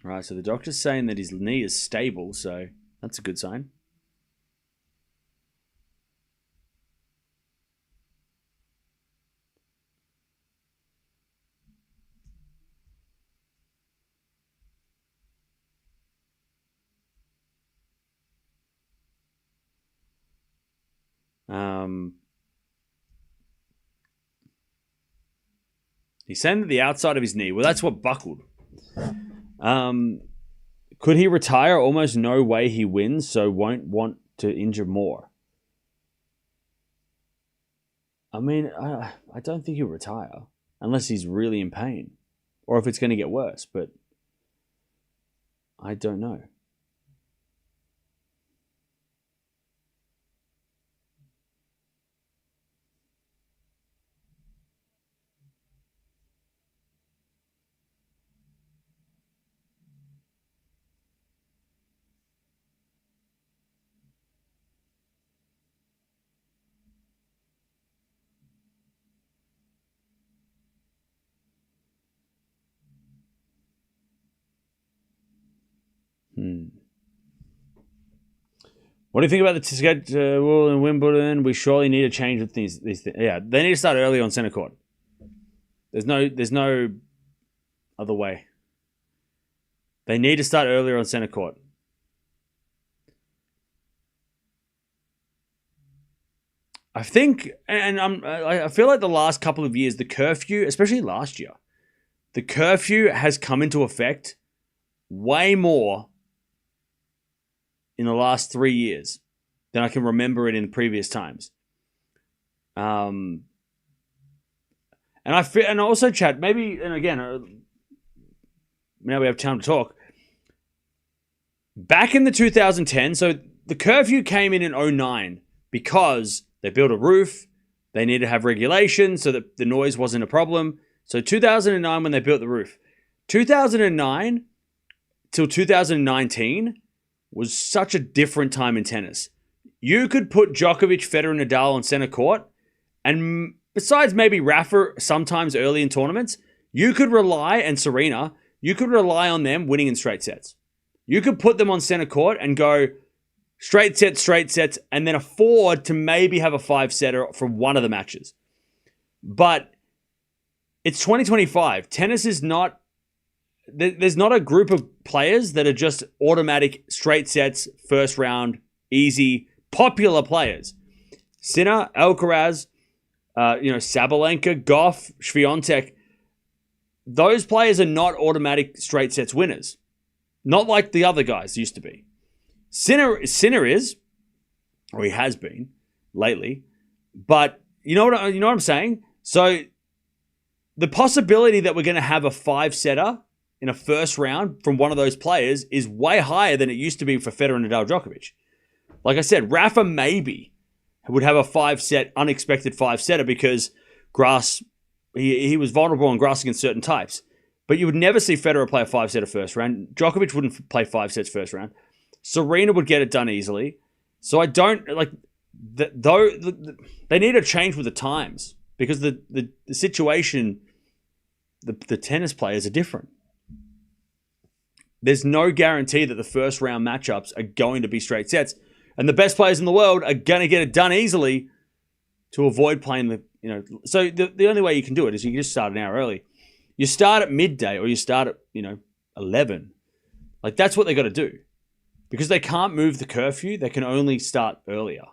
All right, so the doctor's saying that his knee is stable, so that's a good sign. He's saying that the outside of his knee, well, that's what buckled. Could he retire? Almost no way he wins, so won't want to injure more. I mean, I don't think he'll retire unless he's really in pain or if it's going to get worse, but I don't know. What do you think about the schedule in Wimbledon? We surely need to change with these things. Yeah, they need to start early on centre court. There's no other way. They need to start earlier on centre court. I think, and I feel like the last couple of years, the curfew, especially last year, the curfew has come into effect way more in the last 3 years than I can remember it in previous times. And I feel, and also, Chad, maybe, and again, now we have time to talk. Back in the 2010, so the curfew came in 2009 because they built a roof. They needed to have regulation so that the noise wasn't a problem. So 2009 when they built the roof. 2009 till 2019 was such a different time in tennis. You could put Djokovic, Federer, and Nadal on center court, and besides maybe Rafa sometimes early in tournaments, you could rely, and Serena, you could rely on them winning in straight sets. You could put them on center court and go straight sets, and then afford to maybe have a 5-setter from one of the matches. But it's 2025. Tennis is not... There's not a group of players that are just automatic straight sets, first round, easy, popular players. Sinner, Alcaraz, Sabalenka, Gauff, Swiatek. Those players are not automatic straight sets winners. Not like the other guys used to be. Sinner is, or he has been lately. But you know what I'm saying? So the possibility that we're going to have a 5-setter in a first round from one of those players is way higher than it used to be for Federer and Nadal Djokovic. Like I said, Rafa maybe would have a unexpected 5-setter because grass, he was vulnerable on grass against certain types. But you would never see Federer play a 5-setter first round. Djokovic wouldn't play 5 sets first round. Serena would get it done easily. So I don't, like, they need to change with the times because the situation, the tennis players are different. There's no guarantee that the first round matchups are going to be straight sets. And the best players in the world are going to get it done easily to avoid playing So the only way you can do it is you can just start an hour early. You start at midday or you start at, 11. Like, that's what they got to do. Because they can't move the curfew, they can only start earlier.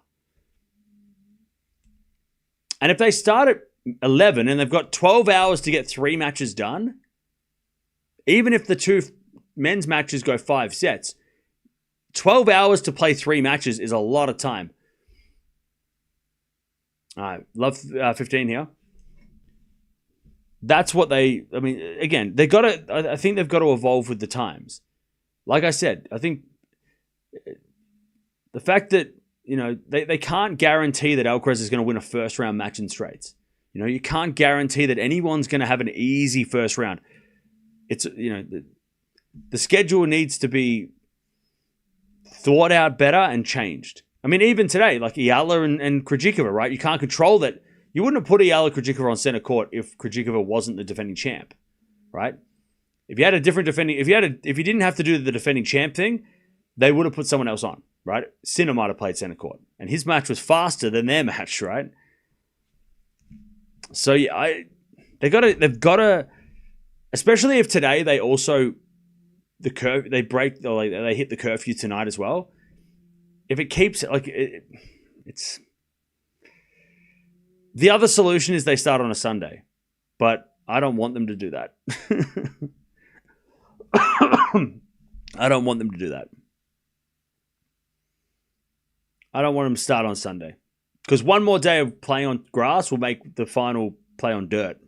And if they start at 11 and they've got 12 hours to get 3 matches done, even if the 2 men's matches go 5 sets, 12 hours to play 3 matches is a lot of time. All right, love 15 here. That's what I mean, again, I think they've got to evolve with the times. Like I said, I think the fact that, they can't guarantee that Alcaraz is going to win a first round match in straights. You can't guarantee that anyone's going to have an easy first round. It's, the schedule needs to be thought out better and changed. I mean, even today, like Eala and Krejcikova, right? You can't control that. You wouldn't have put Eala Krejcikova on center court if Krejcikova wasn't the defending champ, right? If you had a different defending, if you didn't have to do the defending champ thing, they would have put someone else on, right? Sinner might have played center court, and his match was faster than their match, right? So yeah, they've got to, especially if today they also they hit the curfew tonight as well. If it keeps it's the other solution is they start on a Sunday, but I don't want them to do that. I don't want them to do that. I don't want them to start on Sunday. Because one more day of playing on grass will make the final play on dirt.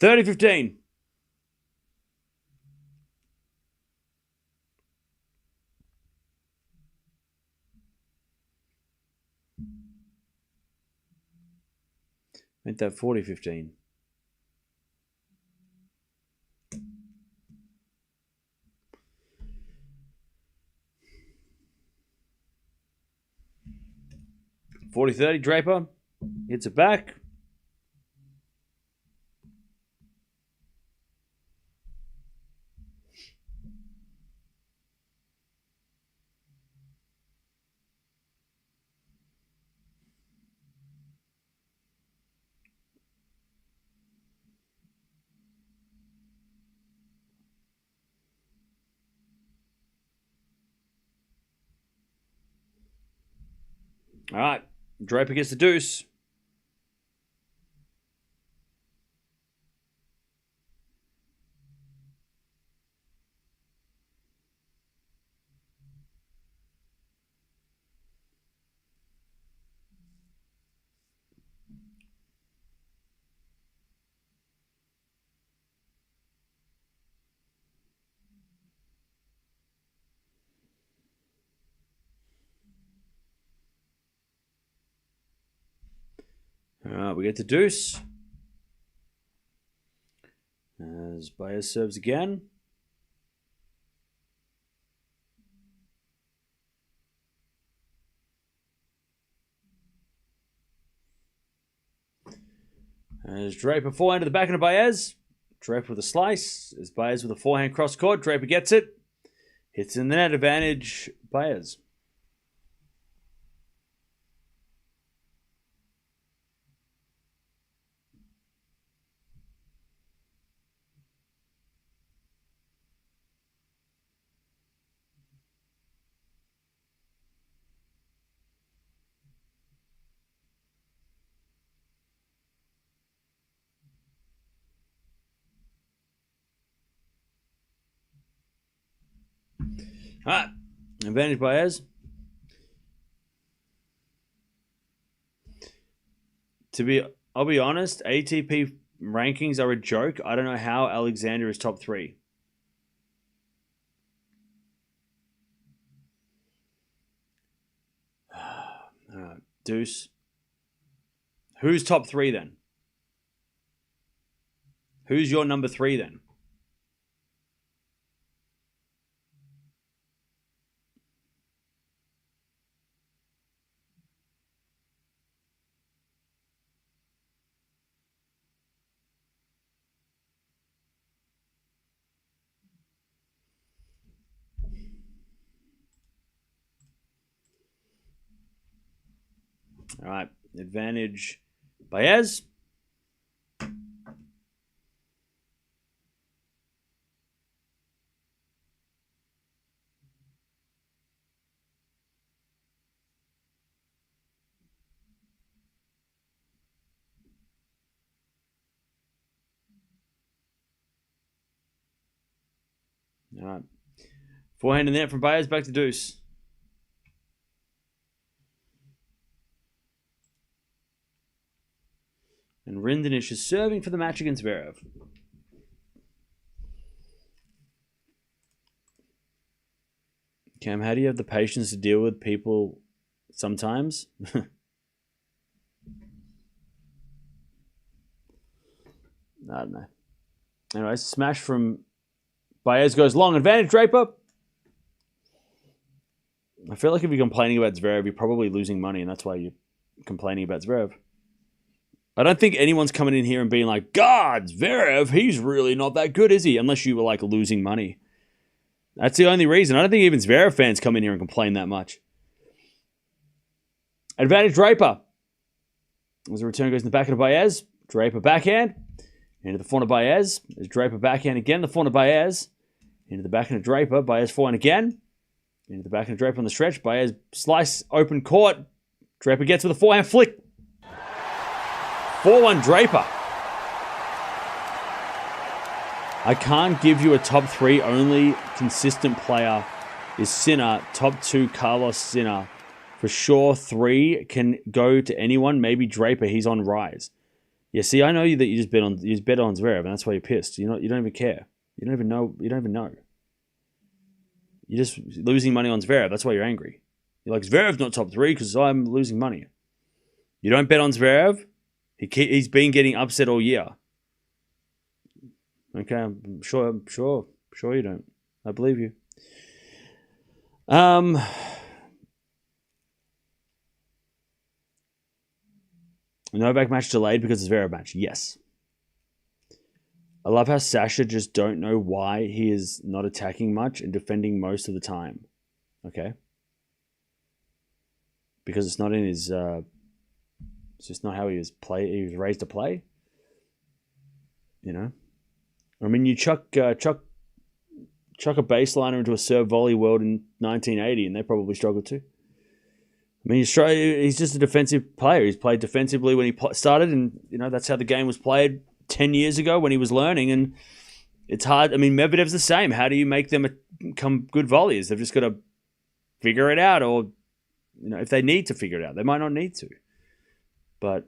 $30-15. Make that 40-15. $40-30, Draper hits it back. All right, Draper gets the deuce. We get the deuce. As Baez serves again. As Draper forehand to the backhand of Baez. Draper with a slice. As Baez with a forehand cross court. Draper gets it. Hits in the net, advantage Baez. All right, advantage Baez. I'll be honest, ATP rankings are a joke. I don't know how Alexander is top 3. Deuce. Who's top 3 then? Who's your number 3 then? All right, Advantage Baez. All right. Forehand in there from Baez, back to deuce. And Rinderknech is serving for the match against Zverev. Cam, how do you have the patience to deal with people sometimes? I don't know. Anyway, smash from Baez goes long. Advantage, Draper. I feel like if you're complaining about Zverev, you're probably losing money, and that's why you're complaining about Zverev. I don't think anyone's coming in here and being like, God, Zverev, he's really not that good, is he? Unless you were like losing money. That's the only reason. I don't think even Zverev fans come in here and complain that much. Advantage, Draper. As the return goes in the backhand of Baez. Draper backhand. Into the forehand of Baez. There's Draper backhand again. The forehand of Baez. Into the backhand of Draper. Baez forehand again. Into the backhand of Draper on the stretch. Baez slice open court. Draper gets with a forehand flick. 4-1 Draper. I can't give you a top three. Only consistent player is Sinner. Top two, Carlos Sinner. For sure, 3 can go to anyone. Maybe Draper. He's on rise. Yeah, see, I know that you just bet on Zverev, and that's why you're pissed. You don't even care. You don't even know. You're just losing money on Zverev. That's why you're angry. You're like, Zverev's not top 3 because I'm losing money. You don't bet on Zverev. He's been getting upset all year. Okay, I'm sure you don't. I believe you. Novak match delayed because of Zverev match. Yes. I love how Sasha just don't know why he is not attacking much and defending most of the time. Okay. Because it's not in his it's just not how he was raised to play. You know? I mean, you chuck a baseliner into a serve volley world in 1980 and they probably struggled too. I mean, he's just a defensive player. He's played defensively when he started, and you know that's how the game was played 10 years ago when he was learning. And it's hard. I mean, Medvedev's the same. How do you make them become good volleys? They've just got to figure it out, or you know, if they need to figure it out, they might not need to. But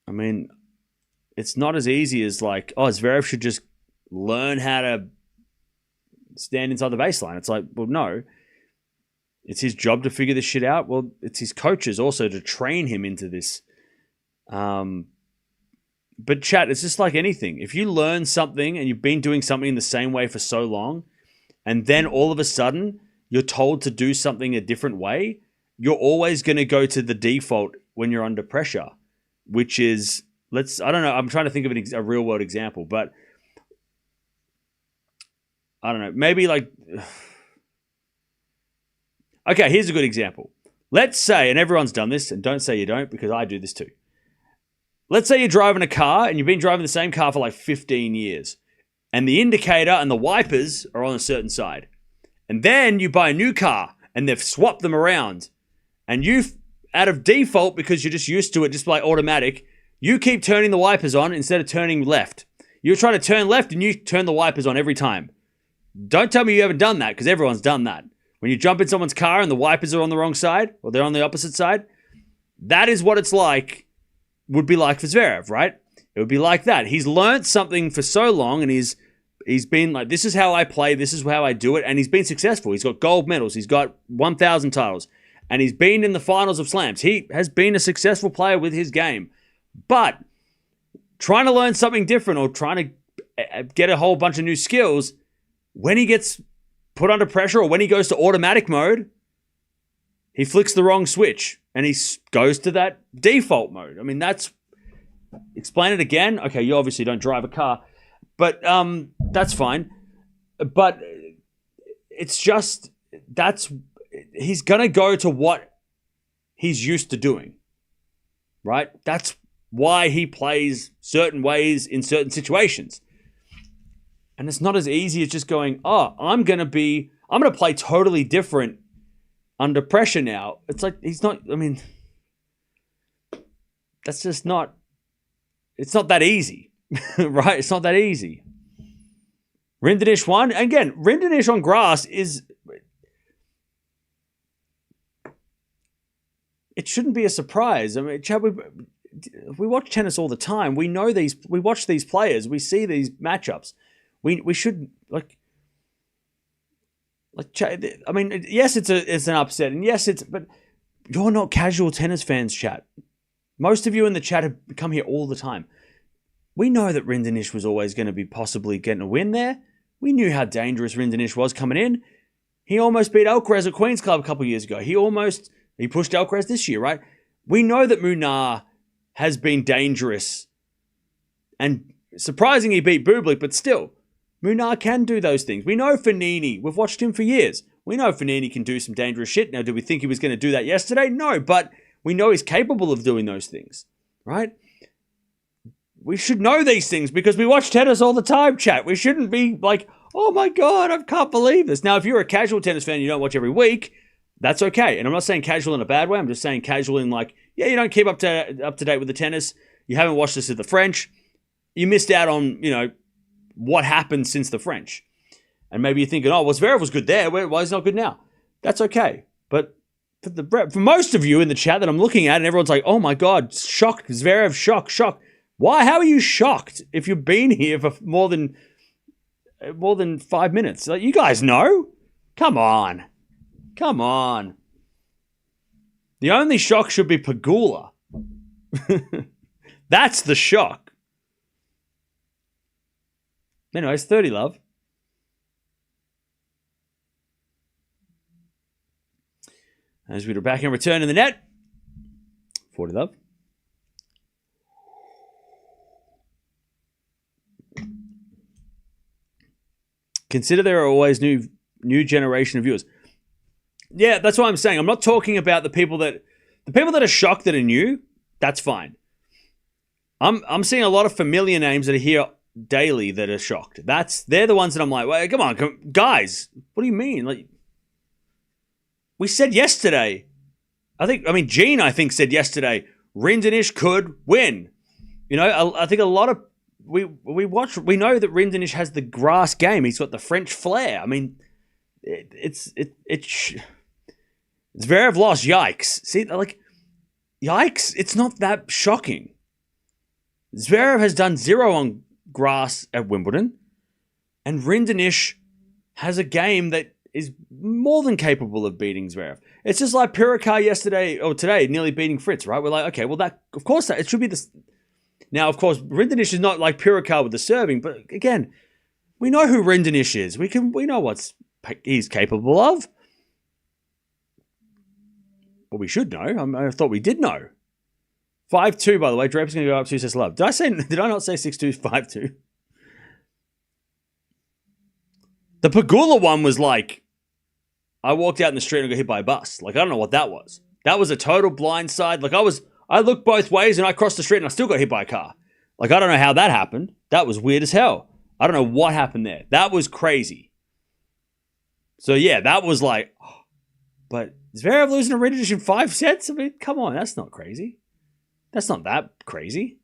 I mean, it's not as easy as like, oh, Zverev should just learn how to stand inside the baseline. It's like, well, no. It's his job to figure this shit out. Well, it's his coaches also to train him into this. But chat, it's just like anything. If you learn something and you've been doing something the same way for so long, and then all of a sudden you're told to do something a different way, you're always going to go to the default when you're under pressure, which is, I don't know, I'm trying to think of a real world example, but I don't know, maybe like, okay, here's a good example. Let's say, and everyone's done this, and don't say you don't, because I do this too. Let's say you're driving a car, and you've been driving the same car for like 15 years, and the indicator and the wipers are on a certain side. And then you buy a new car, and they've swapped them around, and out of default, because you're just used to it, just like automatic, you keep turning the wipers on instead of turning left. You're trying to turn left, and you turn the wipers on every time. Don't tell me you haven't done that, because everyone's done that. When you jump in someone's car and the wipers are on the wrong side, or they're on the opposite side, that is what it's like, would be like for Zverev, right? It would be like that. He's learned something for so long, and he's been like, this is how I play, this is how I do it, and he's been successful. He's got gold medals, he's got 1,000 titles, and he's been in the finals of slams. He has been a successful player with his game. But trying to learn something different or trying to get a whole bunch of new skills, when he gets put under pressure or when he goes to automatic mode, he flicks the wrong switch and he goes to that default mode. I mean, explain it again. Okay, you obviously don't drive a car, but that's fine. But it's just, he's going to go to what he's used to doing, right? That's why he plays certain ways in certain situations. And it's not as easy as just going, oh, I'm going to play totally different under pressure now. It's like, he's not, I mean, that's just not, it's not that easy, right? It's not that easy. Rinderknech won. Again, Rinderknech on grass is, it shouldn't be a surprise. I mean, Chad, we watch tennis all the time. We know these, we watch these players, we see these matchups. We should, I mean, yes, it's an upset, and yes, but you're not casual tennis fans, chat. Most of you in the chat have come here all the time. We know that Rinderknech was always going to be possibly getting a win there. We knew how dangerous Rinderknech was coming in. He almost beat Alcaraz at Queen's Club a couple of years ago. He pushed Alcaraz this year, right? We know that Munar has been dangerous, and surprising he beat Bublik, but still, Munar can do those things. We know Fognini. We've watched him for years. We know Fognini can do some dangerous shit. Now, did we think he was going to do that yesterday? No, but we know he's capable of doing those things, right? We should know these things because we watch tennis all the time, chat. We shouldn't be like, oh my God, I can't believe this. Now, if you're a casual tennis fan, you don't watch every week, that's okay. And I'm not saying casual in a bad way. I'm just saying casual in like, yeah, you don't keep up to date with the tennis. You haven't watched this at the French. You missed out on, what happened since the French. And maybe you're thinking, oh, well, Zverev was good there. Why is he not good now? That's okay. But for most of you in the chat that I'm looking at, and everyone's like, oh my God, shocked, Zverev, shocked. Why? How are you shocked if you've been here for more than 5 minutes? Like, you guys know? Come on. The only shock should be Pegula. That's the shock. Anyways, 30, love. As we're back and return in the net. 40, love. Consider there are always new generation of viewers. Yeah, that's what I'm saying. I'm not talking about the people that are shocked that are new. That's fine. I'm seeing a lot of familiar names that are here daily that are shocked. They're the ones that I'm like, well, come on, guys. What do you mean? Like, we said yesterday. Gene, I think, said yesterday, Rinderknech could win. I think a lot of we know that Rinderknech has the grass game. He's got the French flair. I mean, Zverev lost. Yikes. See, like, yikes. It's not that shocking. Zverev has done 0 on grass at Wimbledon, and Rinderknech has a game that is more than capable of beating Zverev. It's just like Pirikar yesterday or today nearly beating Fritz, right? We're like, okay, well, it should be this. Now, of course, Rinderknech is not like Pirikar with the serving, but again, we know who Rinderknech is. We know what he's capable of. Well, we should know. I thought we did know. 5-2, by the way. Draper's going to go up 2 sets love. Did I not say 6-2, 5-2? The Pegula one was like, I walked out in the street and got hit by a bus. Like, I don't know what that was. That was a total blindside. Like, I looked both ways and I crossed the street and I still got hit by a car. Like, I don't know how that happened. That was weird as hell. I don't know what happened there. That was crazy. So, yeah, that was like, but Zverev losing to Rinderknech in 5 sets? I mean, come on, that's not crazy. That's not that crazy.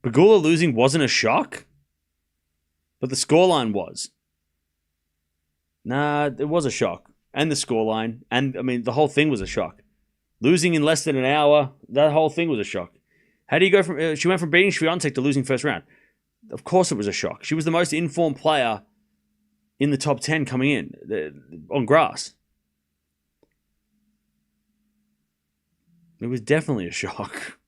Pegula losing wasn't a shock, but the scoreline was. Nah, it was a shock. And the scoreline. And, I mean, the whole thing was a shock. Losing in less than an hour, that whole thing was a shock. How do you go from... she went from beating Swiatek to losing first round. Of course it was a shock. She was the most informed player in the top 10 coming in on grass. It was definitely a shock.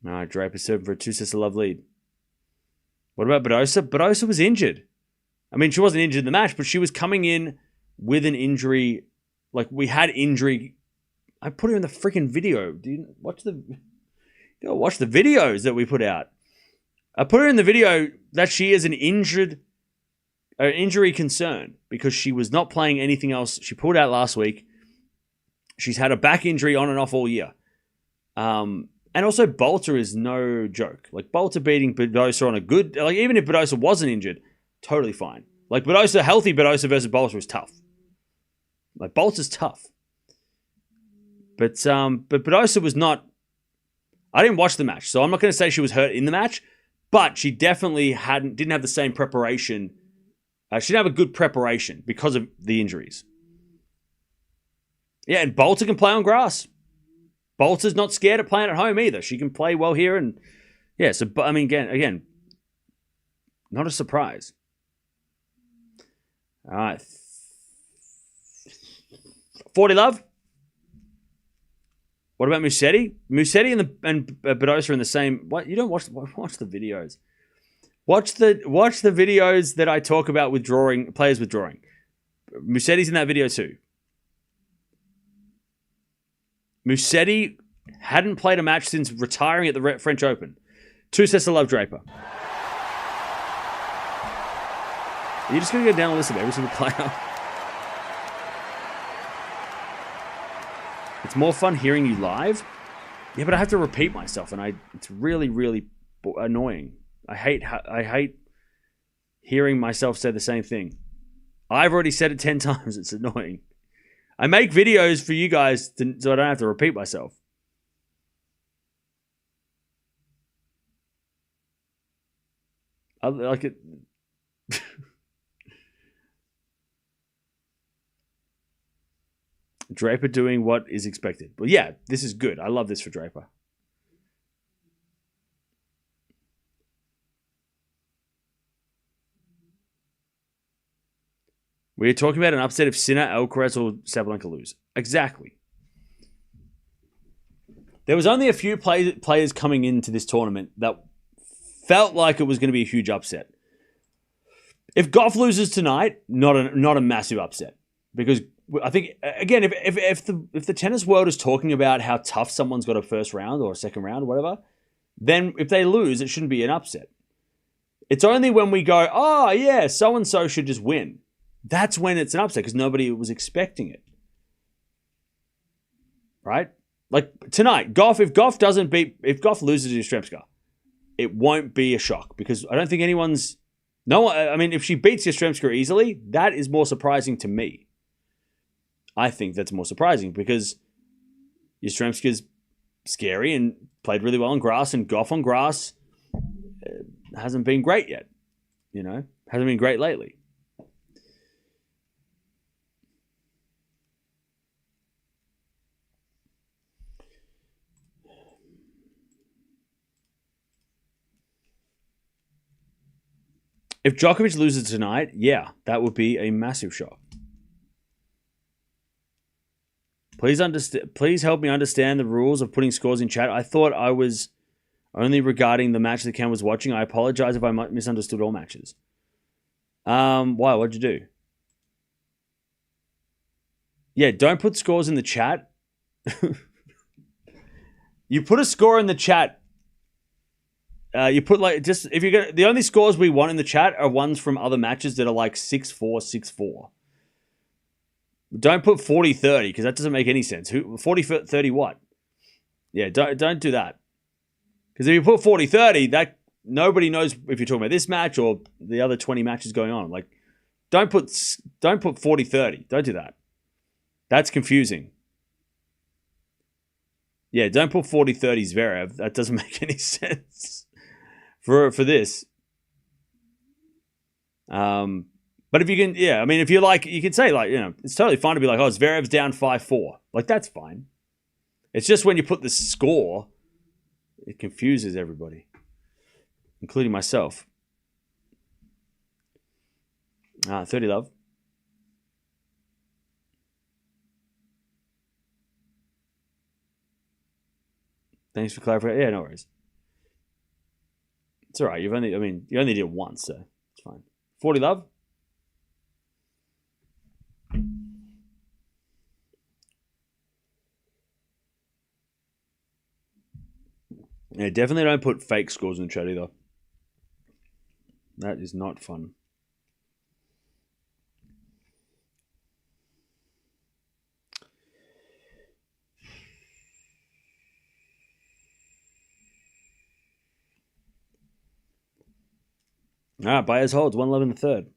All right, Draper serving for a 2 sets of love lead. What about Badosa? Badosa was injured. I mean, she wasn't injured in the match, but she was coming in with an injury. Like, we had injury I put her in the freaking video. Do you watch the videos that we put out? I put her in the video that she is an injury concern because she was not playing anything else. She pulled out last week. She's had a back injury on and off all year. And also, Bolter is no joke. Like, Bolter beating Badosa on a good... Like, even if Badosa wasn't injured, totally fine. Like, healthy Badosa versus Bolter is tough. Like, Bolter's tough. But Badosa was not... I didn't watch the match, so I'm not going to say she was hurt in the match, but she definitely didn't have the same preparation. She didn't have a good preparation because of the injuries. Yeah, and Bolter can play on grass. Bolter's not scared of playing at home either. She can play well here, and yeah. So, I mean, again, not a surprise. All right, 40 love. What about Musetti? Musetti and Badosa are in the same. What, you don't watch the videos? Watch the videos that I talk about withdrawing players withdrawing. Musetti's in that video too. Musetti hadn't played a match since retiring at the French Open. 2 sets to love, Draper. Are you just going to go down the list of every single player? It's more fun hearing you live. Yeah, but I have to repeat myself, and it's really, really annoying. I hate hearing myself say the same thing. I've already said it 10 times. It's annoying. I make videos for you guys so I don't have to repeat myself. I like it. Draper doing what is expected. Well, yeah, this is good. I love this for Draper. We're talking about an upset if Sinner, Alcaraz, or Sabalenka lose. Exactly. There was only a few players coming into this tournament that felt like it was going to be a huge upset. If Gauff loses tonight, not a massive upset, because I think again, if the tennis world is talking about how tough someone's got a first round or a second round or whatever, then if they lose, it shouldn't be an upset. It's only when we go, oh yeah, so and so should just win. That's when it's an upset because nobody was expecting it. Right? Like tonight, if Gauff loses to Yastremska, it won't be a shock because I don't think I mean, if she beats Yastremska easily, that is more surprising to me. I think that's more surprising because Yastremska's scary and played really well on grass, and Gauff on grass hasn't been great yet. You know, hasn't been great lately. If Djokovic loses tonight, yeah, that would be a massive shock. Please help me understand the rules of putting scores in chat. I thought I was only regarding the match that Cam was watching. I apologize if I misunderstood all matches. Why? What'd you do? Yeah, don't put scores in the chat. You put a score in the chat. You put if you're gonna, the only scores we want in the chat are ones from other matches that are like 6-4, 6-4. Don't put 40-30 because that doesn't make any sense. 40-30 what? Yeah, don't do that. Because if you put 40-30, that nobody knows if you're talking about this match or the other 20 matches going on. Like, don't put 40-30. Don't do that. That's confusing. Yeah, don't put 40-30 Zverev. That doesn't make any sense for this. But if you can, yeah, I mean, if you like, you can say like, you know, it's totally fine to be like, oh, Zverev's down 5-4. Like, that's fine. It's just when you put the score, it confuses everybody, including myself. 30 love. Thanks for clarifying. Yeah, no worries. It's all right. You only did it once, so it's fine. 40 love. Yeah, definitely don't put fake scores in the chat either. That is not fun. All right, Baez holds 1-11 in the third.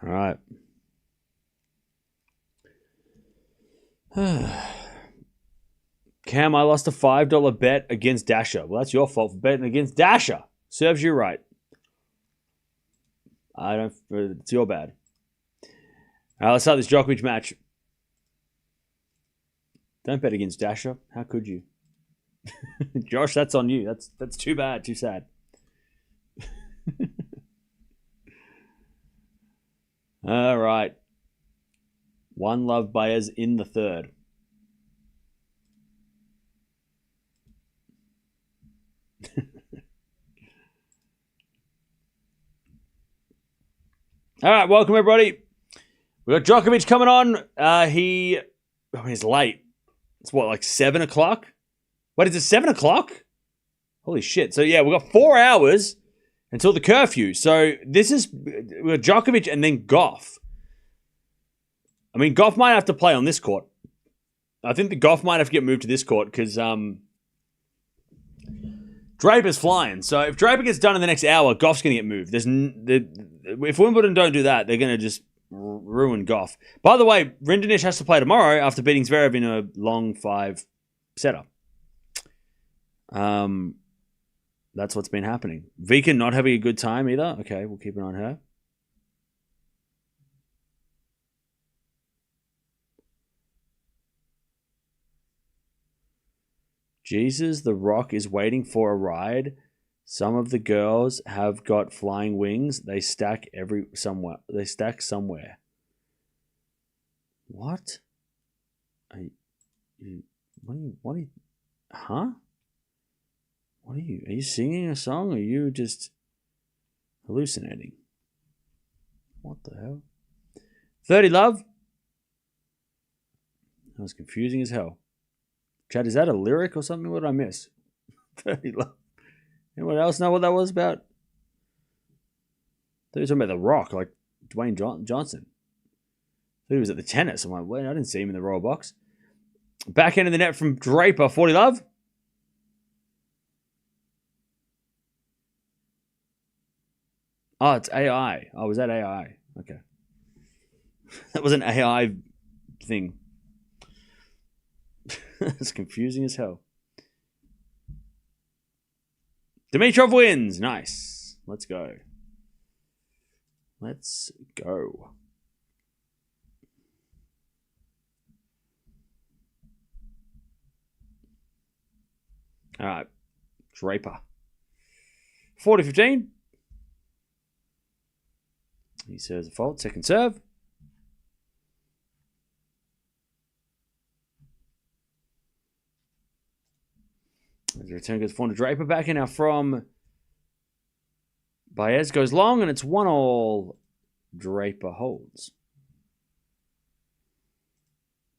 All right. Cam, I lost a $5 bet against Dasher. Well, that's your fault for betting against Dasher. Serves you right. It's your bad. All right, let's start this Djokovic match. Don't bet against Dasher. How could you? Josh, that's on you. That's too bad, too sad. All right. 1-love Baez in the third. All right, welcome everybody. We got Djokovic coming on. He's late. It's what, like 7 o'clock? What is it, 7 o'clock? Holy shit. So yeah, we've got 4 hours until the curfew. So we got Djokovic and then Gauff. I mean, Gauff might have to play on this court. I think the Gauff might have to get moved to this court because Draper's flying. So if Draper gets done in the next hour, Gauff's going to get moved. If Wimbledon don't do that, they're going to just ruin Gauff. By the way, Rinderknech has to play tomorrow after beating Zverev in a long 5-setter. That's what's been happening. Vika not having a good time either. Okay, we'll keep an eye on her. Jesus, The Rock is waiting for a ride. Some of the girls have got flying wings. They stack somewhere. What? Huh? What are you singing a song or are you just hallucinating? What the hell? 30 love? That was confusing as hell. Chad, is that a lyric or something? What did I miss? 30 love. Anyone else know what that was about? I thought you were talking about The Rock, like Dwayne Johnson. I thought he was at the tennis. I'm like, wait, I didn't see him in the royal box. Back end of the net from Draper, 40 love. Oh, it's AI. Oh, was that AI? Okay. That was an AI thing. It's confusing as hell. Dimitrov wins. Nice. Let's go. All right. Draper. 40-15. He serves a fault. Second serve. As the return goes forward to Draper. Back in now from Baez goes long, and it's 1-all. Draper holds.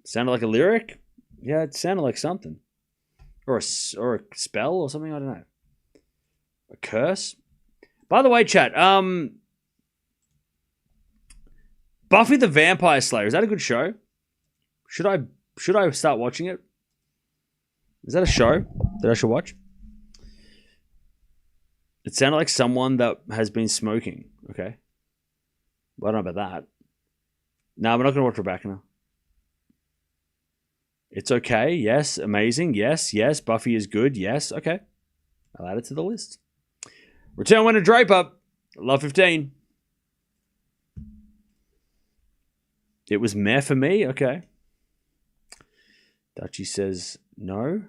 Sounded like a lyric? Yeah, it sounded like something. Or a spell or something, I don't know. A curse? By the way, chat, Buffy the Vampire Slayer, is that a good show? Should I start watching it? Is that a show that I should watch? It sounded like someone that has been smoking. Okay. Well, I don't know about that. No, we're not going to watch Rebecca now. It's okay. Yes. Amazing. Yes. Yes. Buffy is good. Yes. Okay. I'll add it to the list. Return winner Draper. Love 15. It was meh for me. Okay. Dutchie says no.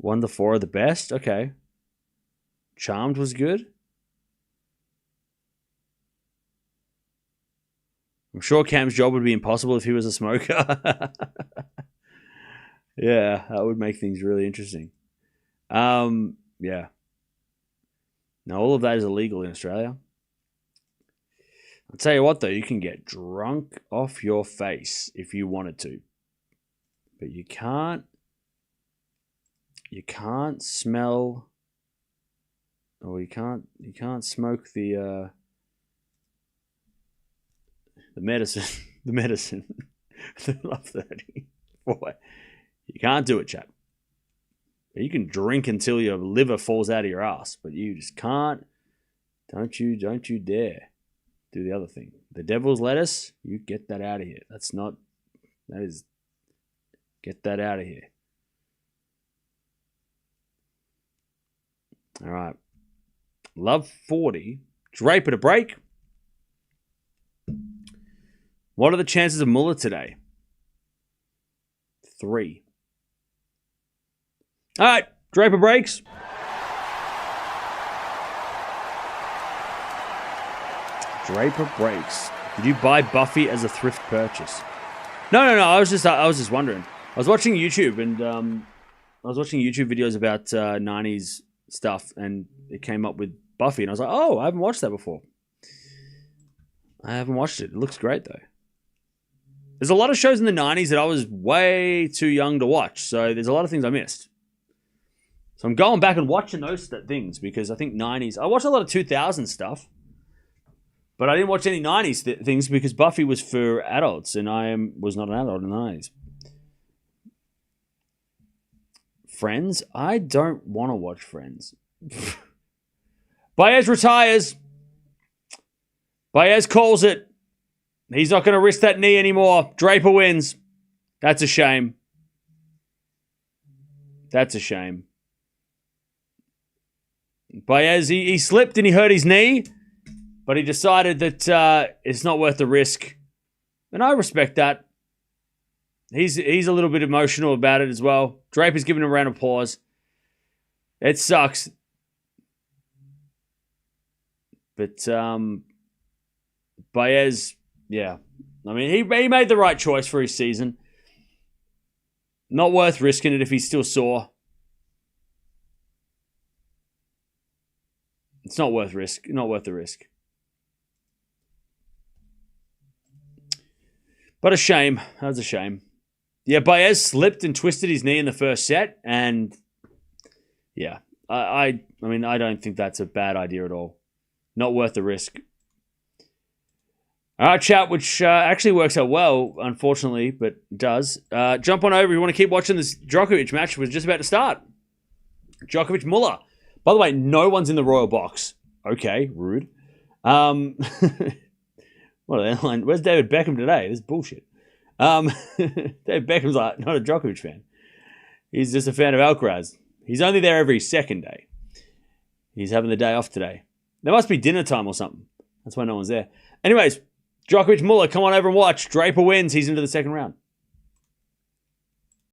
1 to 4 are the best. Okay. Charmed was good. I'm sure Cam's job would be impossible if he was a smoker. Yeah, that would make things really interesting. Yeah. Now, all of that is illegal in Australia. I'll tell you what, though, you can get drunk off your face if you wanted to. But you can't smell, or you can't smoke the medicine. The medicine. The Love 30. Boy. You can't do it, chap. You can drink until your liver falls out of your ass, but you just can't. Don't you dare do the other thing. The devil's lettuce, you get that out of here. Get that out of here. All right. Love 40. Draper to break. What are the chances of Muller today? 3. All right. Draper breaks. Draper breaks. Did you buy Buffy as a thrift purchase? No. I was just wondering. I was watching YouTube and I was watching YouTube videos about 90s stuff, and it came up with Buffy, and I was like, oh, I haven't watched that before. I haven't watched it. It looks great though. There's a lot of shows in the 90s that I was way too young to watch, so there's a lot of things I missed. So I'm going back and watching those things because I think 90s. I watched a lot of 2000 stuff. But I didn't watch any 90s things because Buffy was for adults and I was not an adult in the 90s. Friends? I don't want to watch Friends. Baez retires. Baez calls it. He's not going to risk that knee anymore. Draper wins. That's a shame. That's a shame. Baez, he slipped and he hurt his knee. But he decided that it's not worth the risk. And I respect that. He's a little bit emotional about it as well. Draper's giving him a round of applause. It sucks. But Baez, yeah. I mean, he made the right choice for his season. Not worth risking it if he's still sore. It's not worth the risk. But a shame. That was a shame. Yeah, Baez slipped and twisted his knee in the first set. And yeah, I mean, I don't think that's a bad idea at all. Not worth the risk. All right, chat, which actually works out well, unfortunately, but does. Jump on over if you want to keep watching this Djokovic match. We're just about to start. Djokovic Muller. By the way, no one's in the Royal Box. Okay, rude. What the hell? Where's David Beckham today? This is bullshit. David Beckham's like not a Djokovic fan. He's just a fan of Alcaraz. He's only there every second day. He's having the day off today. There must be dinner time or something. That's why no one's there. Anyways, Djokovic Muller, come on over and watch. Draper wins. He's into the second round.